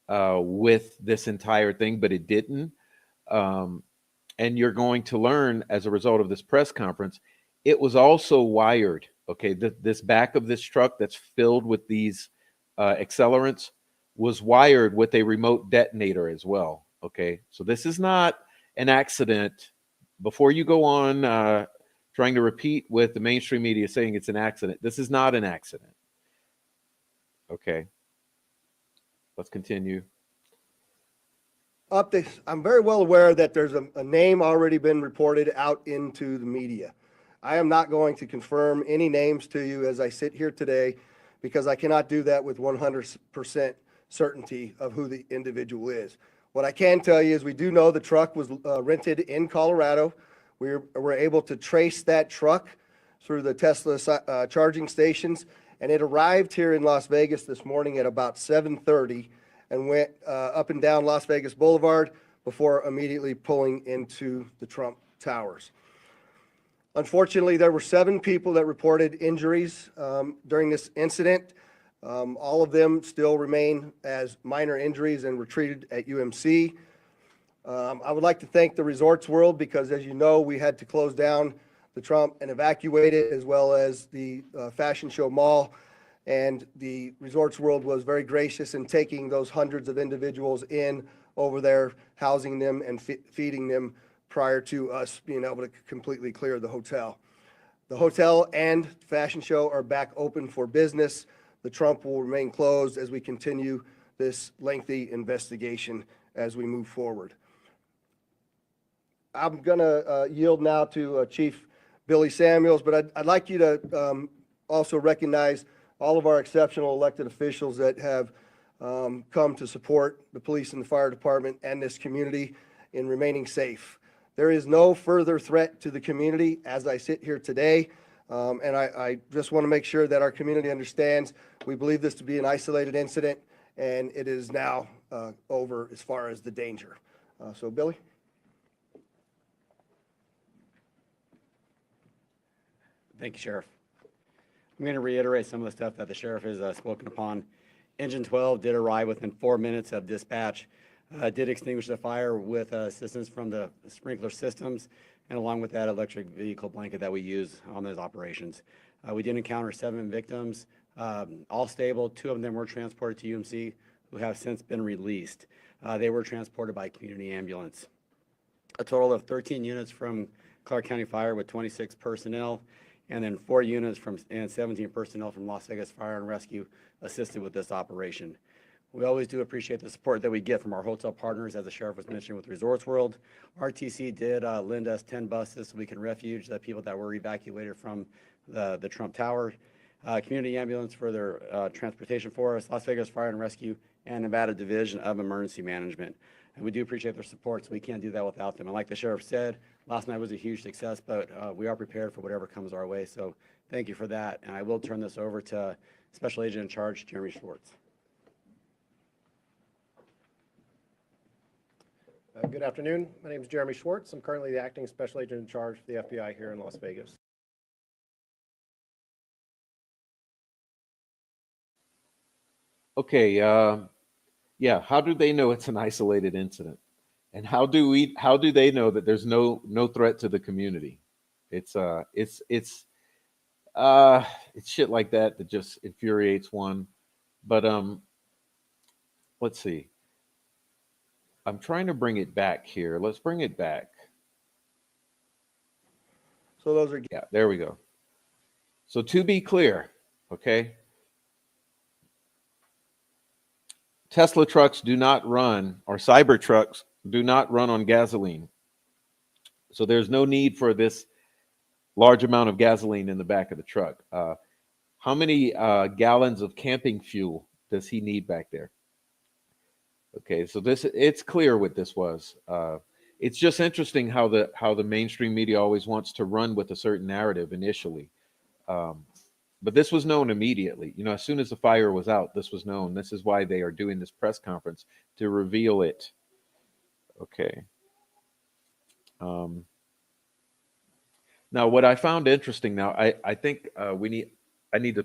with this entire thing, but it didn't. And you're going to learn as a result of this press conference, it was also wired. Okay, this back of this truck that's filled with these accelerants was wired with a remote detonator as well. Okay, so this is not an accident. Before you go on trying to repeat with the mainstream media saying it's an accident, this is not an accident. Okay, let's continue. I'm very well aware that there's a name already been reported out into the media. I am not going to confirm any names to you as I sit here today because I cannot do that with 100% certainty of who the individual is. What I can tell you is we do know the truck was rented in Colorado. We were able to trace that truck through the Tesla charging stations, and it arrived here in Las Vegas this morning at about 7:30 and went up and down Las Vegas Boulevard before immediately pulling into the Trump Towers. Unfortunately, there were 7 people that reported injuries during this incident. All of them still remain as minor injuries and were treated at UMC. I would like to thank the Resorts World because, as you know, we had to close down the Trump and evacuate it, as well as the Fashion Show Mall. And the Resorts World was very gracious in taking those hundreds of individuals in over there, housing them and feeding them prior to us being able to completely clear the hotel. The hotel and fashion show are back open for business. The Trump will remain closed as we continue this lengthy investigation as we move forward. I'm going to yield now to Chief Billy Samuels, but I'd like you to also recognize all of our exceptional elected officials that have come to support the police and the fire department and this community in remaining safe. There is no further threat to the community as I sit here today, and I just want to make sure that our community understands we believe this to be an isolated incident, and it is now over as far as the danger. So, Billy? Thank you, Sheriff. I'm going to reiterate some of the stuff that the Sheriff has spoken upon. Engine 12 did arrive within 4 minutes of dispatch, did extinguish the fire with assistance from the sprinkler systems, and along with that electric vehicle blanket that we use on those operations. We did encounter 7 victims, all stable. 2 of them were transported to UMC, who have since been released. They were transported by community ambulance. A total of 13 units from Clark County Fire with 26 personnel, and then 4 units and 17 personnel from Las Vegas Fire and Rescue assisted with this operation. We always do appreciate the support that we get from our hotel partners, as the Sheriff was mentioning with Resorts World. RTC did lend us 10 buses so we can refuge the people that were evacuated from the Trump Tower. Community Ambulance for their transportation for us, Las Vegas Fire and Rescue, and Nevada Division of Emergency Management. And we do appreciate their support, so we can't do that without them. And like the Sheriff said, last night was a huge success, but we are prepared for whatever comes our way. So thank you for that. And I will turn this over to Special Agent in Charge, Jeremy Schwartz. Good afternoon. My name is Jeremy Schwartz. I'm currently the Acting Special Agent in Charge for the FBI here in Las Vegas. Okay, Yeah, how do they know it's an isolated incident? And how do they know that there's no threat to the community? It's it's shit like that that just infuriates one. But let's see. I'm trying to bring it back here. Let's bring it back. So those are, Yeah, there we go. So to be clear, okay, Tesla trucks do not run, or cyber trucks do not run on gasoline. So there's no need for this large amount of gasoline in the back of the truck. How many gallons of camping fuel does he need back there? Okay, so it's clear what this was. It's just interesting how the mainstream media always wants to run with a certain narrative initially. But this was known immediately. You know, as soon as the fire was out, this was known. This is why they are doing this press conference, to reveal it. Okay. Now, what I found interesting, now I think I need to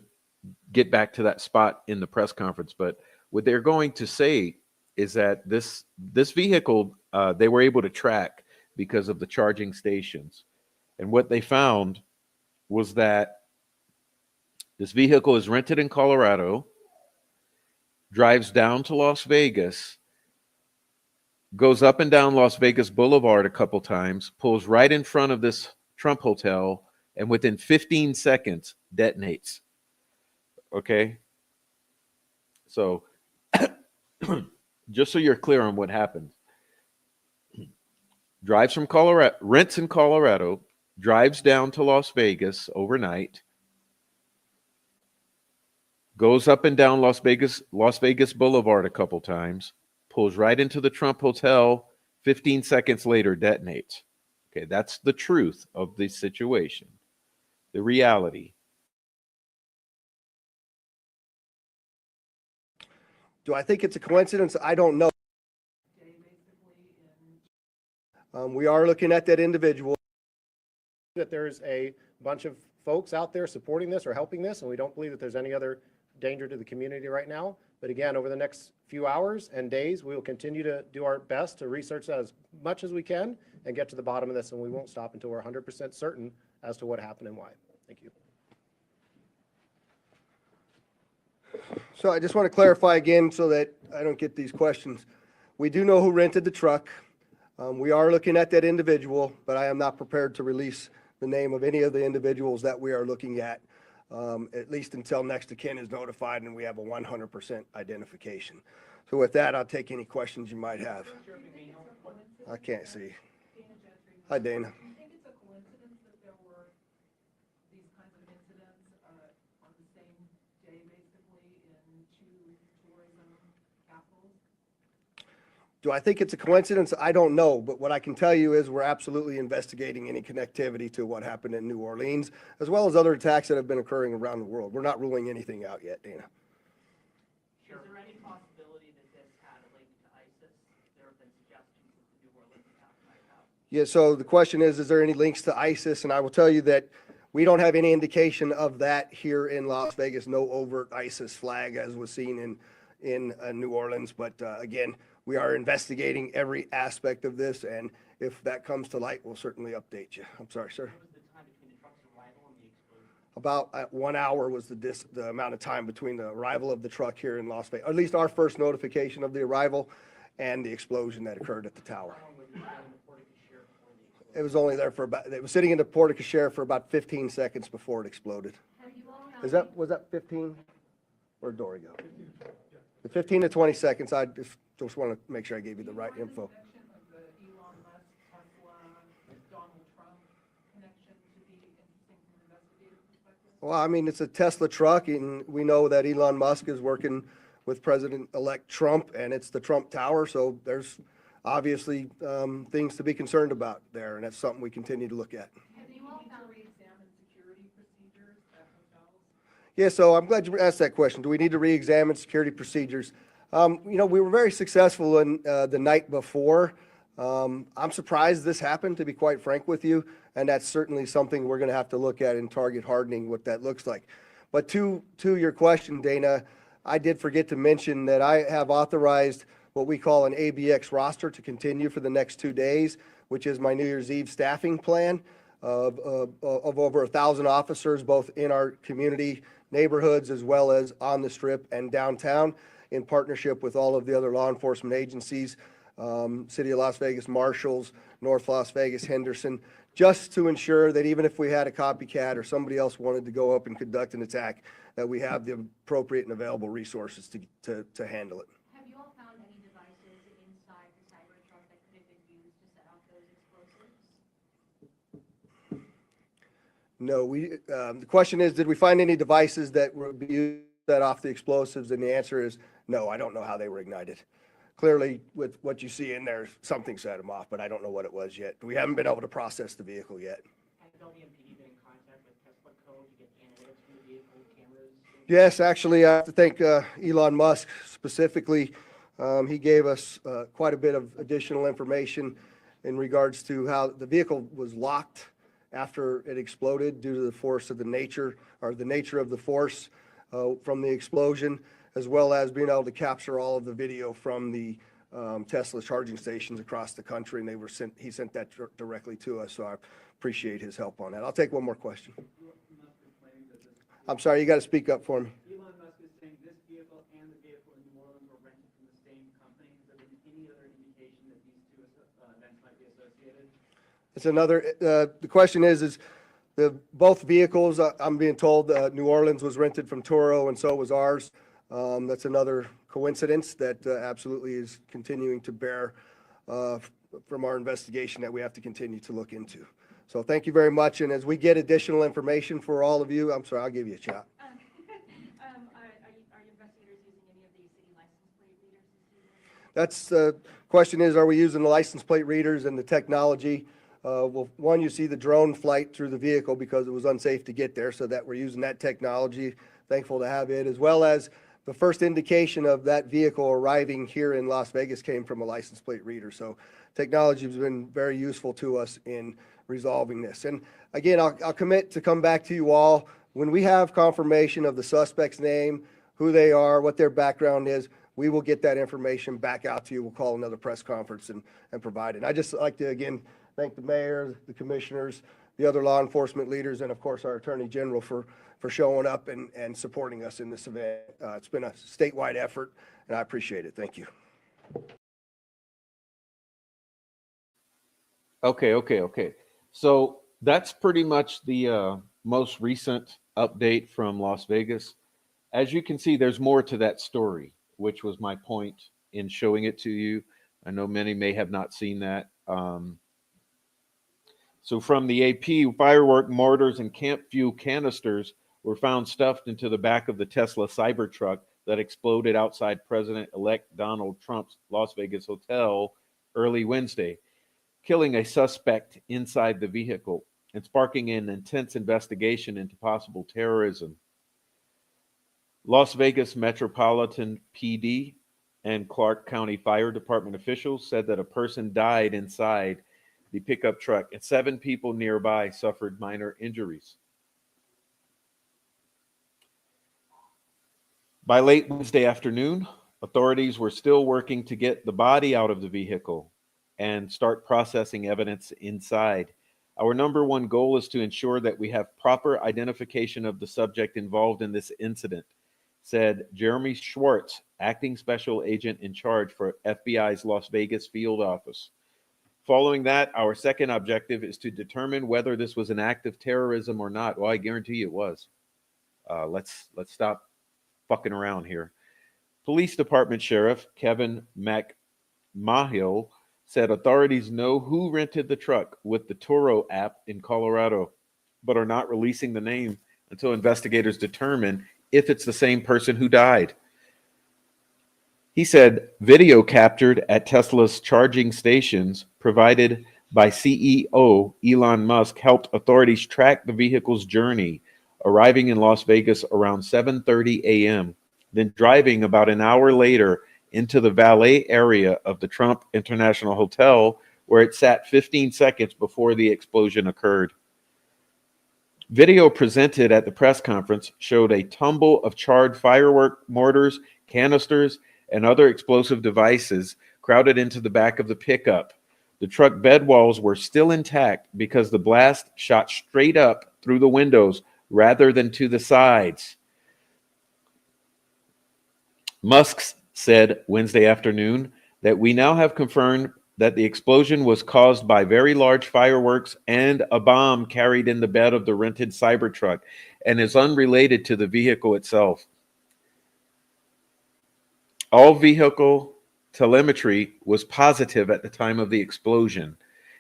get back to that spot in the press conference, but what they're going to say is that this vehicle they were able to track because of the charging stations, and what they found was that this vehicle is rented in Colorado, drives down to Las Vegas, goes up and down Las Vegas Boulevard a couple times, pulls right in front of this Trump Hotel, and within 15 seconds detonates. Okay? So, just so you're clear on what happened. Drives from Colorado, rents in Colorado, drives down to Las Vegas overnight, goes up and down Las Vegas Boulevard a couple times, pulls right into the Trump Hotel, 15 seconds later detonates. Okay, that's the truth of the situation, the reality. do I think it's a coincidence? I don't know. We are looking at that individual. That there's a bunch of folks out there supporting this or helping this, and we don't believe that there's any other danger to the community right now. But again, over the next few hours and days, we will continue to do our best to research that as much as we can and get to the bottom of this, and we won't stop until we're 100% certain as to what happened and why. Thank you. So I just want to clarify again so that I don't get these questions. We do know who rented the truck. We are looking at that individual, but I am not prepared to release the name of any of the individuals that we are looking at least until next of kin is notified and we have a 100% identification. So with that, I'll take any questions you might have. I can't see. Hi, Dana. Do you think it's a coincidence that there were these kinds of incidents on the same day, basically, in two tourism capitals? Do I think it's a coincidence? I don't know, but what I can tell you is we're absolutely investigating any connectivity to what happened in New Orleans, as well as other attacks that have been occurring around the world. We're not ruling anything out yet, Dana. Is there any possibility that this had a link to ISIS? There have been suggestions that the New Orleans attack might have. Yeah, so the question is there any links to ISIS? And I will tell you that we don't have any indication of that here in Las Vegas, no overt ISIS flag as was seen in New Orleans. But again, we are investigating every aspect of this, and if that comes to light, we'll certainly update you. I'm sorry, sir. What was the time between the truck's arrival and the explosion? About 1 hour was the amount of time between the arrival of the truck here in Las Vegas, or at least our first notification of the arrival and the explosion that occurred at the tower. How long was it in the porte-cochere before the explosion? It was only there for about, it was sitting in the porte-cochere for about 15 seconds before it exploded. Was that 15? Where'd Dory go? The 15 to 20 seconds, I just want to make sure I gave you the right info. Connection of the Elon Musk, Tesla, Donald Trump connection to be interesting from an investigative perspective? Well, I mean, it's a Tesla truck, and we know that Elon Musk is working with President-elect Trump, and it's the Trump Tower, so there's obviously things to be concerned about there, and that's something we continue to look at. Have you all now re-examined security procedures at hotels? Yeah, so I'm glad you asked that question. Do we need to re-examine security procedures? We were very successful in the night before. I'm surprised this happened, to be quite frank with you, and that's certainly something we're going to have to look at in target hardening, what that looks like. But to your question, Dana, I did forget to mention that I have authorized what we call an ABX roster to continue for the next 2 days, which is my New Year's Eve staffing plan of over 1,000 officers, both in our community neighborhoods as well as on the Strip and downtown, in partnership with all of the other law enforcement agencies, City of Las Vegas Marshals, North Las Vegas, Henderson, just to ensure that even if we had a copycat or somebody else wanted to go up and conduct an attack, that we have the appropriate and available resources to handle it. Have you all found any devices inside the Cybertruck that could have been used to set off those explosives? No, the question is, did we find any devices that would be used to set off the explosives? And the answer is no, I don't know how they were ignited. Clearly, with what you see in there, something set them off, but I don't know what it was yet. We haven't been able to process the vehicle yet. Has LVMPD been in contact with Tesla code to get analytics from the vehicle cameras? Yes, actually, I have to thank Elon Musk specifically. He gave us quite a bit of additional information in regards to how the vehicle was locked after it exploded due to the force of the nature of the force from the explosion, as well as being able to capture all of the video from the Tesla charging stations across the country, and he sent that directly to us, so I appreciate his help on that. I'll take one more question. I'm sorry, you got to speak up for me. Elon Musk is saying this vehicle and the vehicle in New Orleans were rented from the same company. Has there been any other indication that these two events might be associated? It's another, the question is both vehicles, I'm being told New Orleans was rented from Turo and so was ours. That's another coincidence that absolutely is continuing to bear from our investigation that we have to continue to look into. So thank you very much. And as we get additional information for all of you, I'm sorry, I'll give you a shot. Are investigators using any of the city license plate readers this season? That's the question is, are we using the license plate readers and the technology? Well, one, you see the drone flight through the vehicle because it was unsafe to get there, so that we're using that technology. Thankful to have it, as well as the first indication of that vehicle arriving here in Las Vegas came from a license plate reader. So technology has been very useful to us in resolving this. And again, I'll commit to come back to you all when we have confirmation of the suspect's name, who they are, what their background is. We will get that information back out to you. We'll call another press conference and provide it. And I just like to again thank the mayor, the commissioners, the other law enforcement leaders, and of course our attorney general for showing up and supporting us in this event. It's been a statewide effort, and I appreciate it. Thank you. Okay. So that's pretty much the most recent update from Las Vegas. As you can see, there's more to that story, which was my point in showing it to you. I know many may have not seen that. So from the AP, firework mortars and camp fuel canisters were found stuffed into the back of the Tesla Cybertruck that exploded outside President-elect Donald Trump's Las Vegas hotel early Wednesday, killing a suspect inside the vehicle and sparking an intense investigation into possible terrorism. Las Vegas Metropolitan PD and Clark County Fire Department officials said that a person died inside the pickup truck and 7 people nearby suffered minor injuries. By late Wednesday afternoon, authorities were still working to get the body out of the vehicle and start processing evidence inside. Our number one goal is to ensure that we have proper identification of the subject involved in this incident, said Jeremy Schwartz, acting special agent in charge for FBI's Las Vegas field office. Following that, our second objective is to determine whether this was an act of terrorism or not. Well, I guarantee you it was. Let's stop fucking around here. Police Department Sheriff Kevin McMahill said authorities know who rented the truck with the Turo app in Colorado, but are not releasing the name until investigators determine if it's the same person who died. He said video captured at Tesla's charging stations provided by CEO Elon Musk helped authorities track the vehicle's journey, arriving in Las Vegas around 7:30 a.m., then driving about an hour later into the valet area of the Trump International Hotel, where it sat 15 seconds before the explosion occurred. Video presented at the press conference showed a tumble of charred firework mortars, canisters, and other explosive devices crowded into the back of the pickup. The truck bed walls were still intact because the blast shot straight up through the windows rather than to the sides. Musk said Wednesday afternoon that we now have confirmed that the explosion was caused by very large fireworks and a bomb carried in the bed of the rented Cybertruck and is unrelated to the vehicle itself. All vehicle telemetry was positive at the time of the explosion.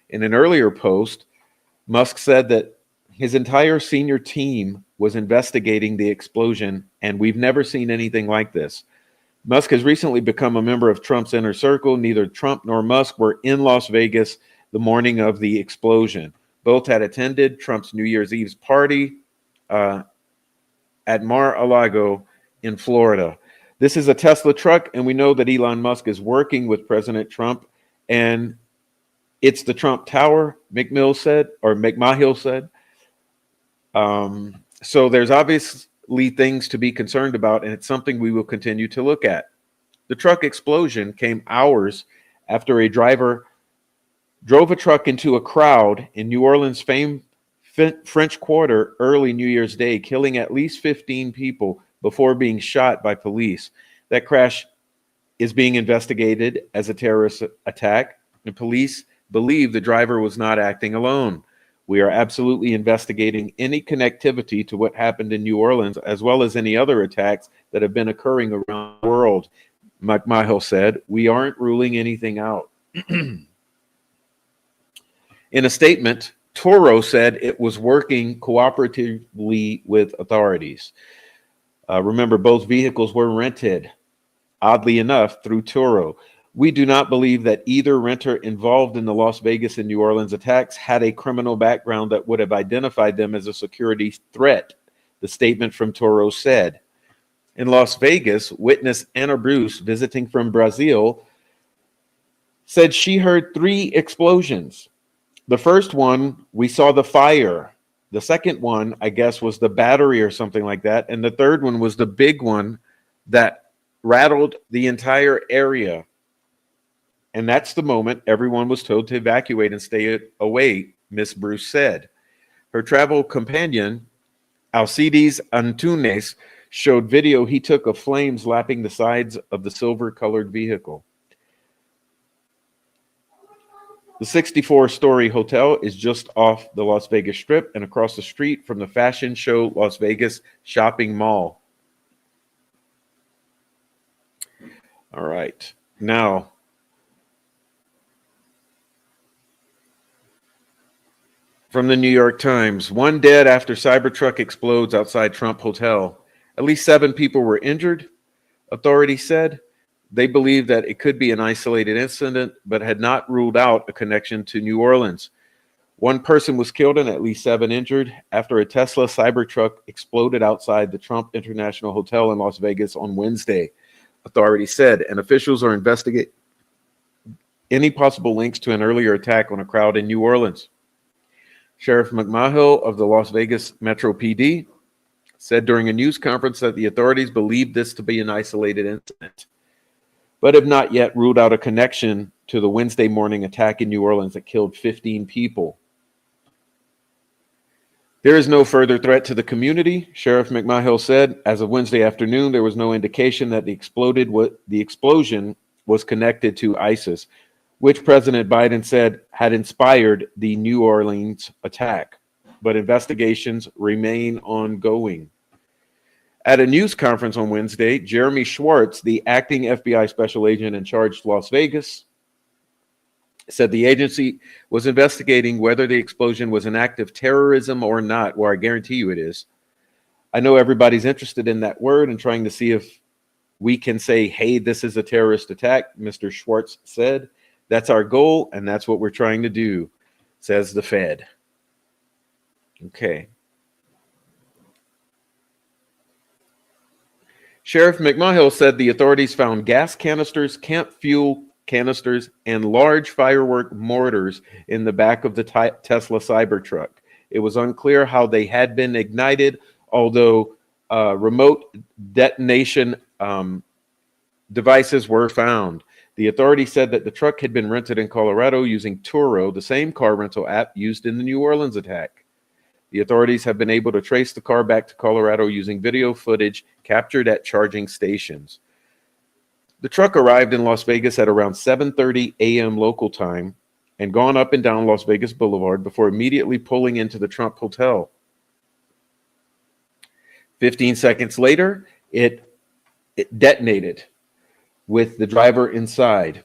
In an earlier post, Musk said that his entire senior team was investigating the explosion, and we've never seen anything like this. Musk has recently become a member of Trump's inner circle. Neither Trump nor Musk were in Las Vegas the morning of the explosion. Both had attended Trump's New Year's Eve's party at Mar-a-Lago in Florida. This is a Tesla truck, and we know that Elon Musk is working with President Trump, and it's the Trump Tower, McMahill said. So there's obviously things to be concerned about, and it's something we will continue to look at. The truck explosion came hours after a driver drove a truck into a crowd in New Orleans' famed French Quarter early New Year's Day, killing at least 15 people before being shot by police. That crash is being investigated as a terrorist attack, and police believe the driver was not acting alone. We are absolutely investigating any connectivity to what happened in New Orleans, as well as any other attacks that have been occurring around the world, McMahill said. We aren't ruling anything out. In a statement, Toro said it was working cooperatively with authorities. Remember, both vehicles were rented, oddly enough, through Toro. We do not believe that either renter involved in the Las Vegas and New Orleans attacks had a criminal background that would have identified them as a security threat, the statement from Toro said. In Las Vegas, witness Anna Bruce, visiting from Brazil, said she heard 3 explosions. The first one, we saw the fire. The second one, I guess, was the battery or something like that. And the third one was the big one that rattled the entire area. And that's the moment everyone was told to evacuate and stay away, Miss Bruce said. Her travel companion, Alcides Antunes, showed video he took of flames lapping the sides of the silver-colored vehicle. The 64-story hotel is just off the Las Vegas Strip and across the street from the fashion show Las Vegas shopping mall. All right. Now, from the New York Times, 1 dead after Cybertruck explodes outside Trump Hotel. At least 7 people were injured, authorities said. They believe that it could be an isolated incident, but had not ruled out a connection to New Orleans. 1 person was killed and at least 7 injured after a Tesla Cybertruck exploded outside the Trump International Hotel in Las Vegas on Wednesday, authorities said, and officials are investigating any possible links to an earlier attack on a crowd in New Orleans. Sheriff McMahill of the Las Vegas Metro PD said during a news conference that the authorities believe this to be an isolated incident, but have not yet ruled out a connection to the Wednesday morning attack in New Orleans that killed 15 people. There is no further threat to the community, Sheriff McMahill said. As of Wednesday afternoon, there was no indication that the explosion was connected to ISIS, which President Biden said had inspired the New Orleans attack. But investigations remain ongoing. At a news conference on Wednesday, Jeremy Schwartz, the acting FBI special agent in charge of Las Vegas, said the agency was investigating whether the explosion was an act of terrorism or not. Well, I guarantee you it is. I know everybody's interested in that word and trying to see if we can say, hey, this is a terrorist attack, Mr. Schwartz said. That's our goal, and that's what we're trying to do, says the Fed. Okay. Sheriff McMahill said the authorities found gas canisters, camp fuel canisters, and large firework mortars in the back of the Tesla Cybertruck. It was unclear how they had been ignited, although remote detonation devices were found. The authority said that the truck had been rented in Colorado using Turo, the same car rental app used in the New Orleans attack. The authorities have been able to trace the car back to Colorado using video footage captured at charging stations. The truck arrived in Las Vegas at around 7:30 a.m. local time and gone up and down Las Vegas Boulevard before immediately pulling into the Trump Hotel. 15 seconds later, it detonated with the driver inside.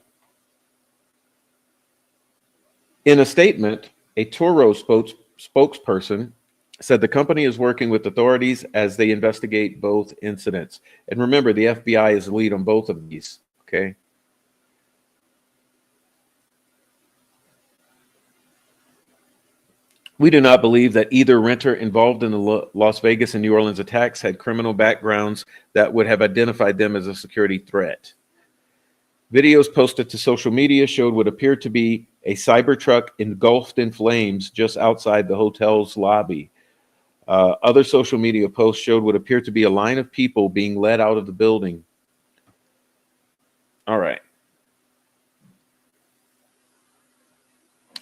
In a statement, a Turo spokesperson said the company is working with authorities as they investigate both incidents. And remember, the FBI is the lead on both of these, okay? We do not believe that either renter involved in the Las Vegas and New Orleans attacks had criminal backgrounds that would have identified them as a security threat. Videos posted to social media showed what appeared to be a Cybertruck engulfed in flames just outside the hotel's lobby. Other social media posts showed what appeared to be a line of people being led out of the building. All right.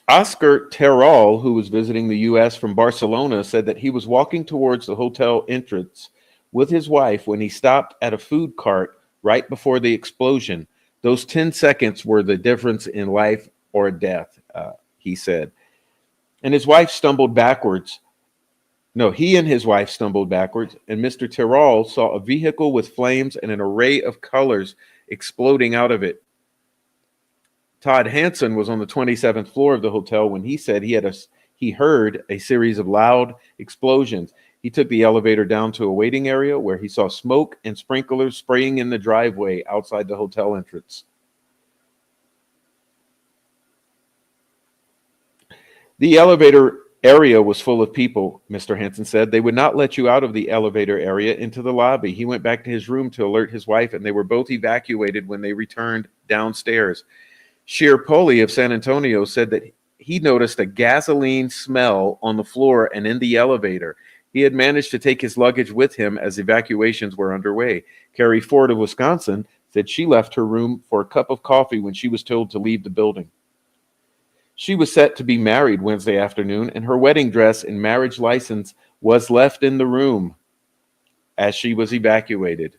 Oscar Terral, who was visiting the U.S. from Barcelona, said that he was walking towards the hotel entrance with his wife when he stopped at a food cart right before the explosion. Those 10 seconds were the difference in life or death, he said. And his wife stumbled backwards. No, he and his wife stumbled backwards, and Mr. Terral saw a vehicle with flames and an array of colors exploding out of it. Todd Hansen was on the 27th floor of the hotel when he said he heard a series of loud explosions. He took the elevator down to a waiting area where he saw smoke and sprinklers spraying in the driveway outside the hotel entrance. The elevator area was full of people, Mr. Hansen said. They would not let you out of the elevator area into the lobby. He went back to his room to alert his wife, and they were both evacuated when they returned downstairs. Sheer Poli of San Antonio said that he noticed a gasoline smell on the floor and in the elevator. He had managed to take his luggage with him as evacuations were underway. Carrie Ford of Wisconsin said she left her room for a cup of coffee when she was told to leave the building. She was set to be married Wednesday afternoon, and her wedding dress and marriage license was left in the room as she was evacuated.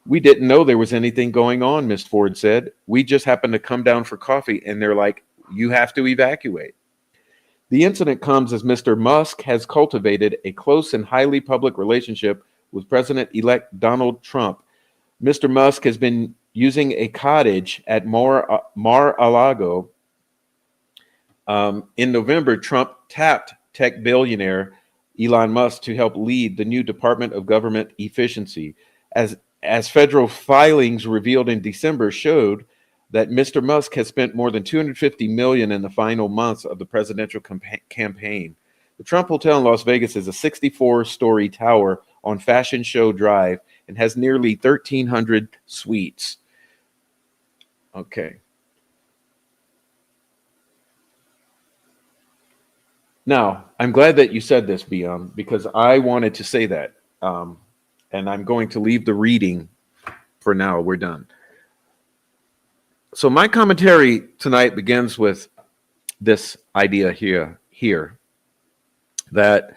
We didn't know there was anything going on, Miss Ford said. We just happened to come down for coffee, and they're like, you have to evacuate. The incident comes as Mr. Musk has cultivated a close and highly public relationship with President-elect Donald Trump. Mr. Musk has been using a cottage at Mar-a-Lago. In November, Trump tapped tech billionaire Elon Musk to help lead the new Department of Government Efficiency. As federal filings revealed in December showed that Mr. Musk has spent more than $250 million in the final months of the presidential campaign. The Trump Hotel in Las Vegas is a 64-story tower on Fashion Show Drive and has nearly 1,300 suites. Okay. Now, I'm glad that you said this, Bion, because I wanted to say that. And I'm going to leave the reading for now. We're done. So my commentary tonight begins with this idea here that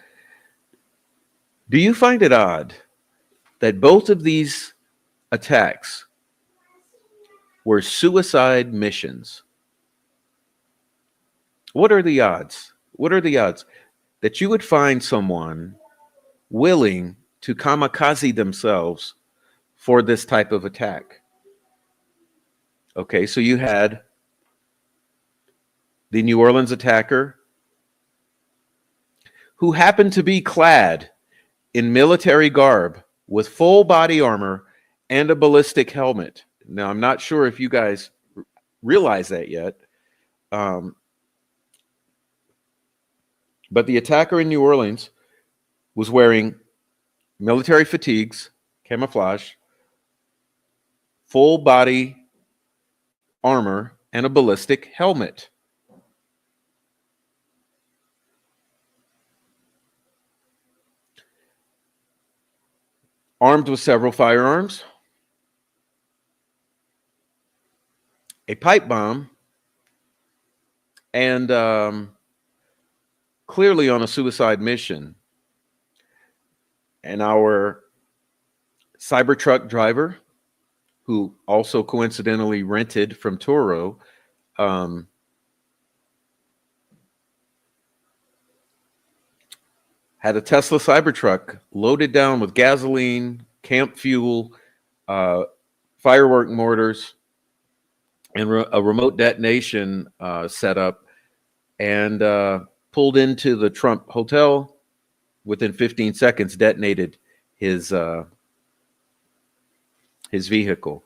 do you find it odd that both of these attacks were suicide missions? What are the odds? What are the odds that you would find someone willing to kamikaze themselves for this type of attack? Okay, so you had the New Orleans attacker who happened to be clad in military garb with full body armor and a ballistic helmet. Now, I'm not sure if you guys realize that yet, but the attacker in New Orleans was wearing military fatigues, camouflage, full body armor, and a ballistic helmet. armed with several firearms, a pipe bomb, and clearly on a suicide mission. And our Cybertruck driver, who also coincidentally rented from Toro, had a Tesla Cybertruck loaded down with gasoline, camp fuel, firework mortars, and a remote detonation setup, and pulled into the Trump Hotel. Within 15 seconds, detonated his vehicle.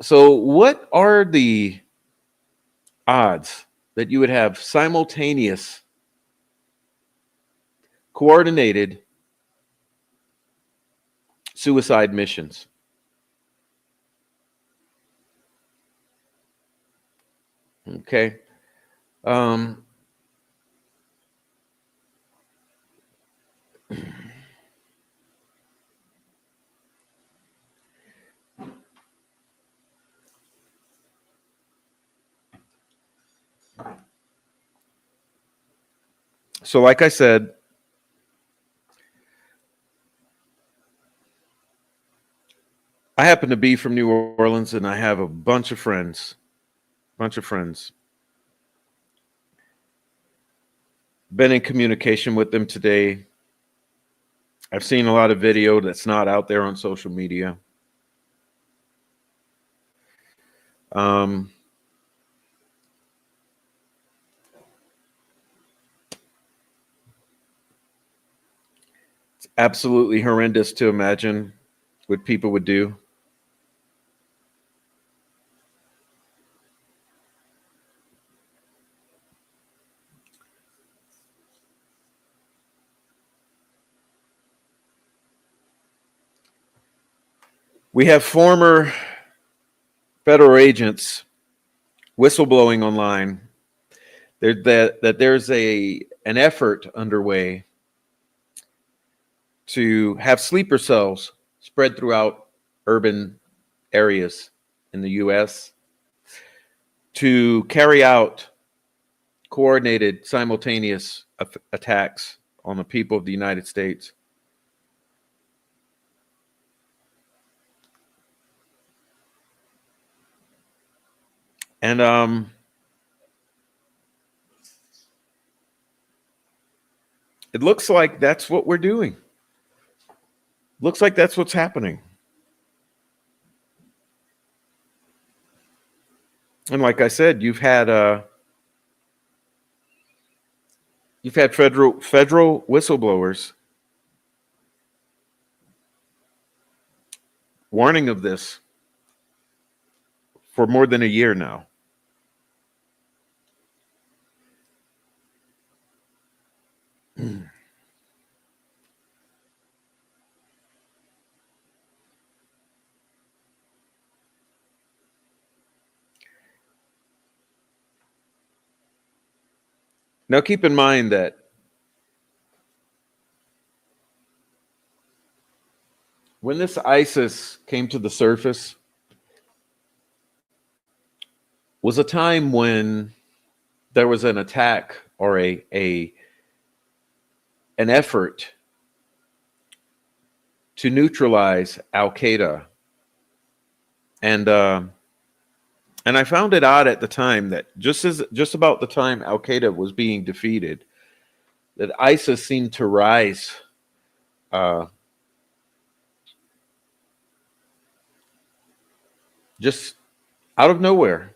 So, what are the odds that you would have simultaneous, coordinated suicide missions? Okay. So, like I said, I happen to be from New Orleans, and I have a bunch of friends. Been in communication with them today. I've seen a lot of video that's not out there on social media. It's absolutely horrendous to imagine what people would do. We have former federal agents whistleblowing online that there's an effort underway to have sleeper cells spread throughout urban areas in the U.S. to carry out coordinated, simultaneous attacks on the people of the United States. And it looks like that's what we're doing. Looks like that's what's happening. And like I said, you've had federal whistleblowers warning of this for more than a year now. Now, keep in mind that when this ISIS came to the surface was a time when there was an attack or an effort to neutralize Al Qaeda, and I found it odd at the time that just about the time Al Qaeda was being defeated, that ISIS seemed to rise just out of nowhere,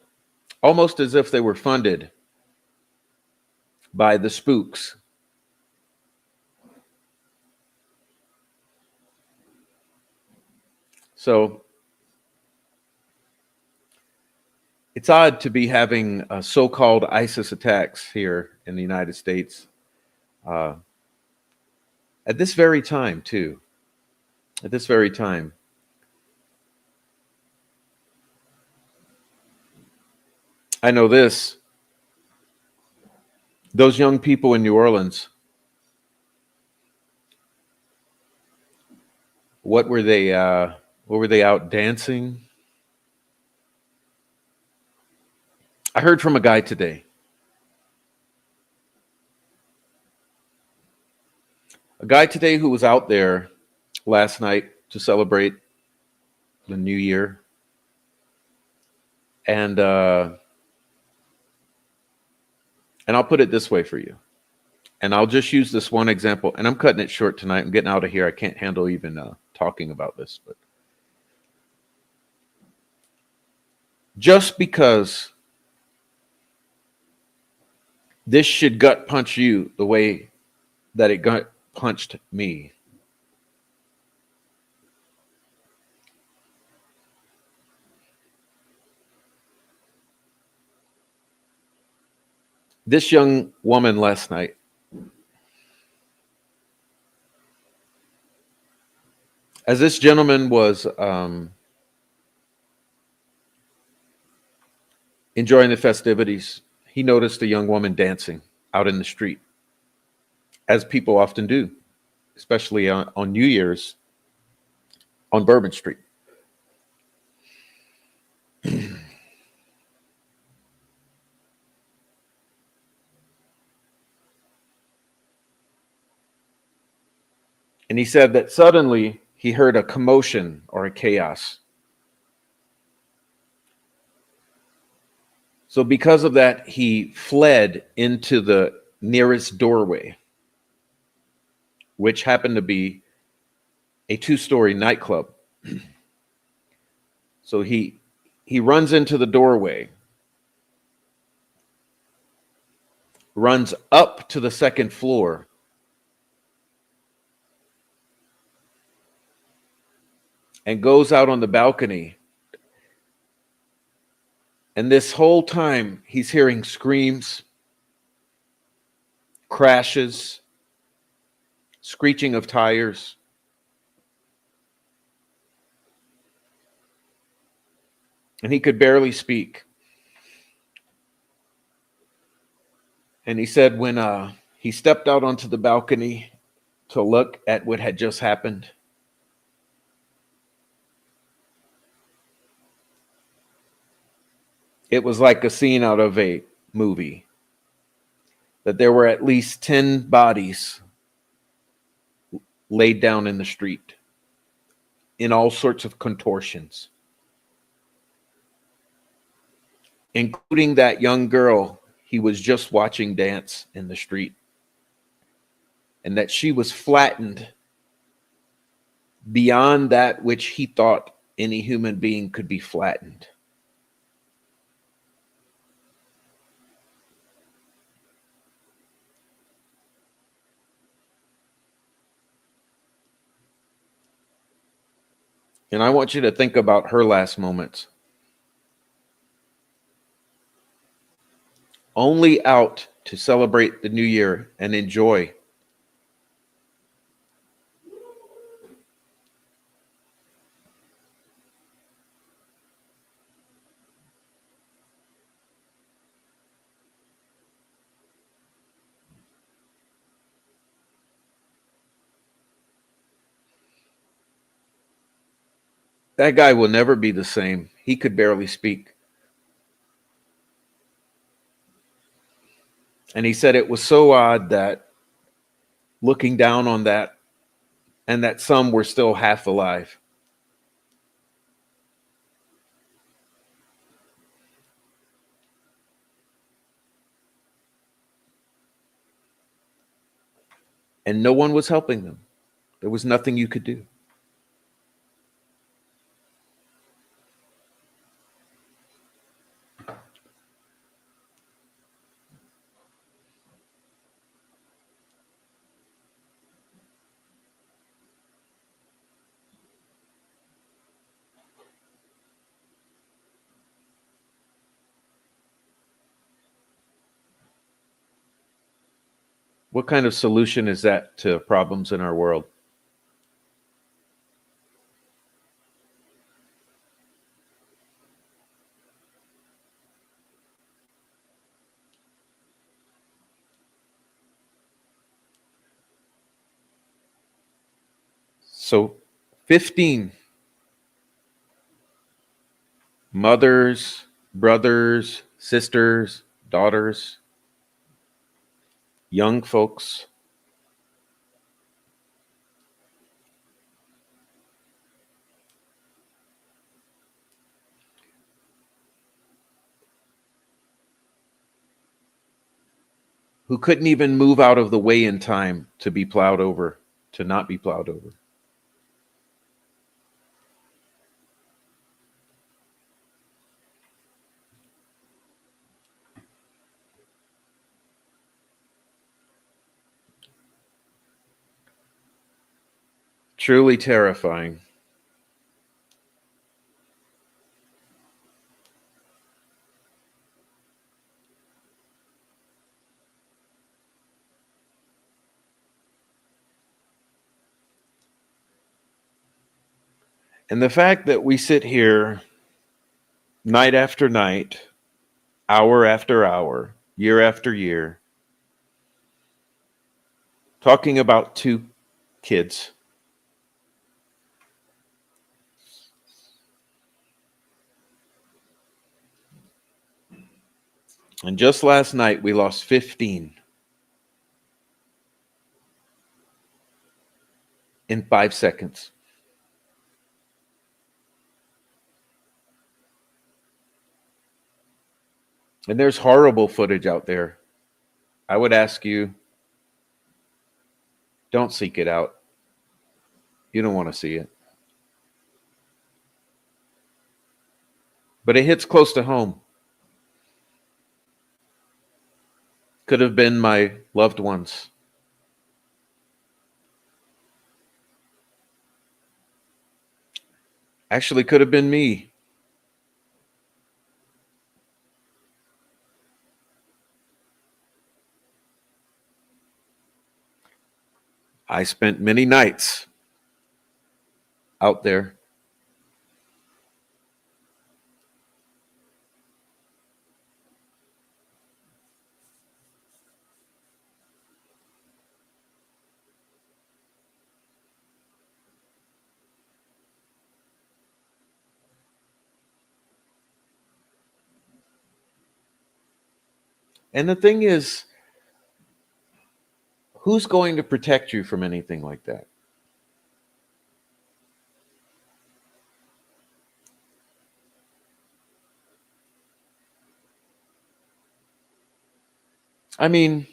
almost as if they were funded by the spooks. So it's odd to be having so-called ISIS attacks here in the United States at this very time, too. At this very time. I know this. Those young people in New Orleans What were they? What were they out dancing? I heard from a guy today. A guy today who was out there last night to celebrate the new year. And I'll put it this way for you. And I'll just use this one example. And I'm cutting it short tonight. I'm getting out of here. I can't handle even talking about this. But just because this should gut punch you the way that it gut punched me, this young woman last night, as this gentleman was enjoying the festivities, he noticed a young woman dancing out in the street, as people often do, especially on New Year's on Bourbon Street. And he said that suddenly he heard a commotion or a chaos. So because of that, he fled into the nearest doorway, which happened to be a 2-story nightclub. So he runs into the doorway, runs up to the second floor, and goes out on the balcony. And this whole time, he's hearing screams, crashes, screeching of tires. And he could barely speak. And he said when he stepped out onto the balcony to look at what had just happened, it was like a scene out of a movie. That there were at least 10 bodies laid down in the street in all sorts of contortions, including that young girl he was just watching dance in the street, and that she was flattened beyond that which he thought any human being could be flattened. And I want you to think about her last moments. Only out to celebrate the new year and enjoy. That guy will never be the same. He could barely speak. And he said it was so odd that looking down on that, and that some were still half alive. And no one was helping them. There was nothing you could do. What kind of solution is that to problems in our world? So 15 mothers, brothers, sisters, daughters, young folks who couldn't even move out of the way in time to be plowed over, to not be plowed over. Truly terrifying. And the fact that we sit here night after night, hour after hour, year after year, talking about two kids. And just last night, we lost 15 in 5 seconds. And there's horrible footage out there. I would ask you, don't seek it out. You don't want to see it. But it hits close to home. Could have been my loved ones. Actually, could have been me. I spent many nights out there. And the thing is, who's going to protect you from anything like that? I mean,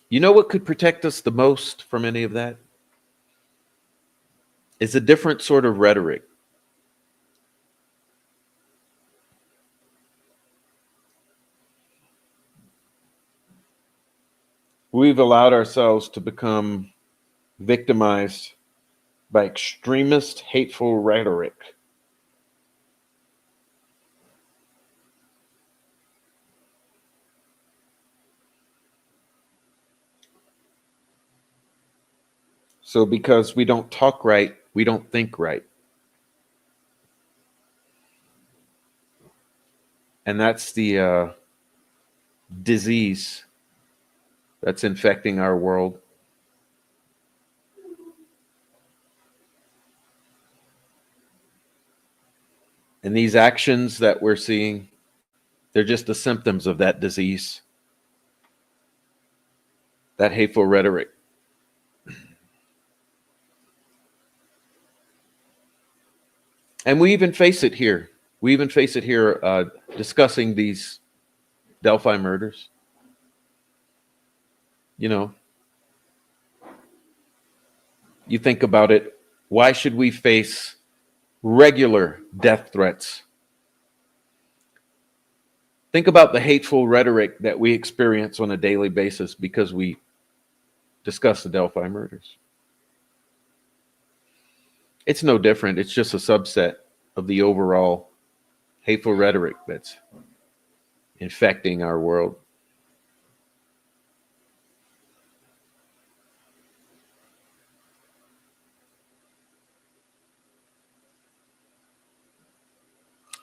you know what could protect us the most from any of that? Is a different sort of rhetoric. We've allowed ourselves to become victimized by extremist, hateful rhetoric. So because we don't talk right, we don't think right. And that's the disease that's infecting our world. And these actions that we're seeing, they're just the symptoms of that disease, that hateful rhetoric. And we even face it here. We even face it here discussing these Delphi murders. You know, you think about it, why should we face regular death threats? Think about the hateful rhetoric that we experience on a daily basis because we discuss the Delphi murders. It's no different. It's just a subset of the overall hateful rhetoric that's infecting our world.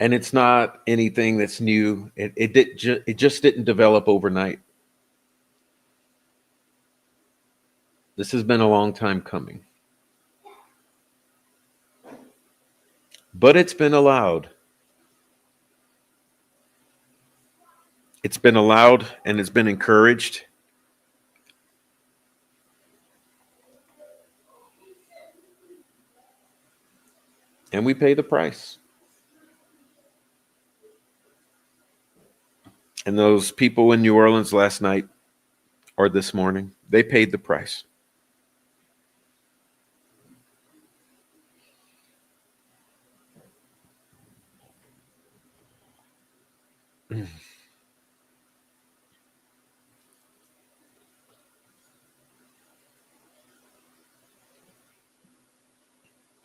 And it's not anything that's new. It just didn't develop overnight. This has been a long time coming. But it's been allowed. It's been allowed and it's been encouraged. And we pay the price. And those people in New Orleans last night or this morning, they paid the price.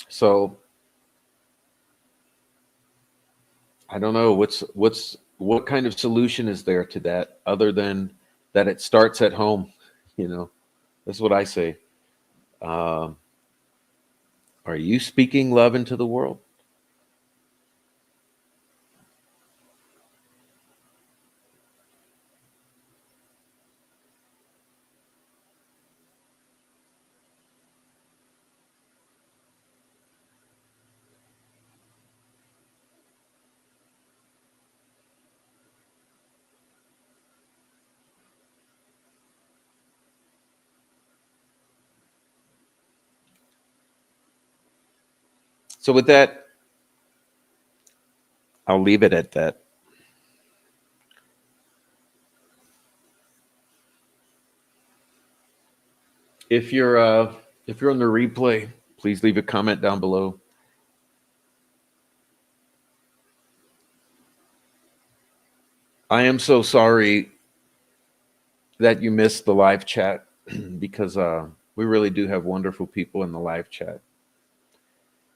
So I don't know what kind of solution is there to that other than that it starts at home. That's what I say. Are you speaking love into the world? So with that, I'll leave it at that. If you're on the replay, please leave a comment down below. I am so sorry that you missed the live chat because we really do have wonderful people in the live chat.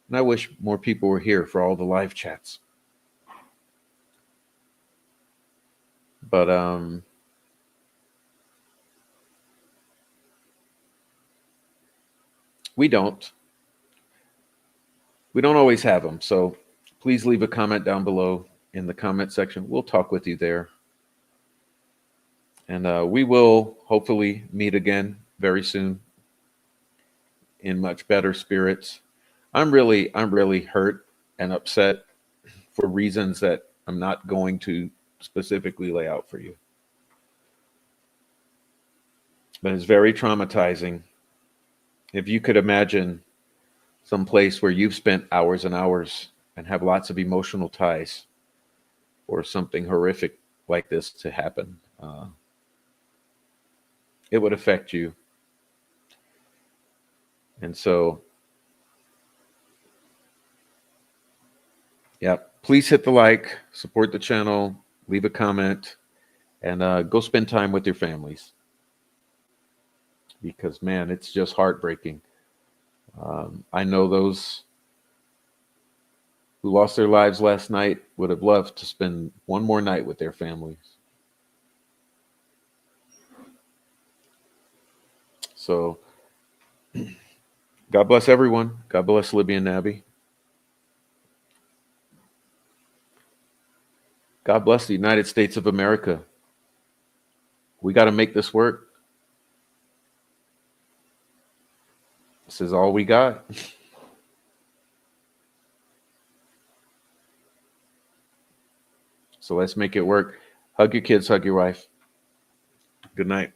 And I wish more people were here for all the live chats. But we don't always have them. So please leave a comment down below in the comment section. We'll talk with you there. And we will hopefully meet again very soon in much better spirits. I'm really hurt and upset for reasons that I'm not going to specifically lay out for you. But it's very traumatizing. If you could imagine some place where you've spent hours and hours and have lots of emotional ties for something horrific like this to happen, it would affect you. And so, yeah, please hit the like, support the channel, leave a comment, and go spend time with your families. Because, man, it's just heartbreaking. I know those who lost their lives last night would have loved to spend one more night with their families. So, God bless everyone. God bless Libby and Nabby. God bless the United States of America. We got to make this work. This is all we got. So let's make it work. Hug your kids, hug your wife. Good night.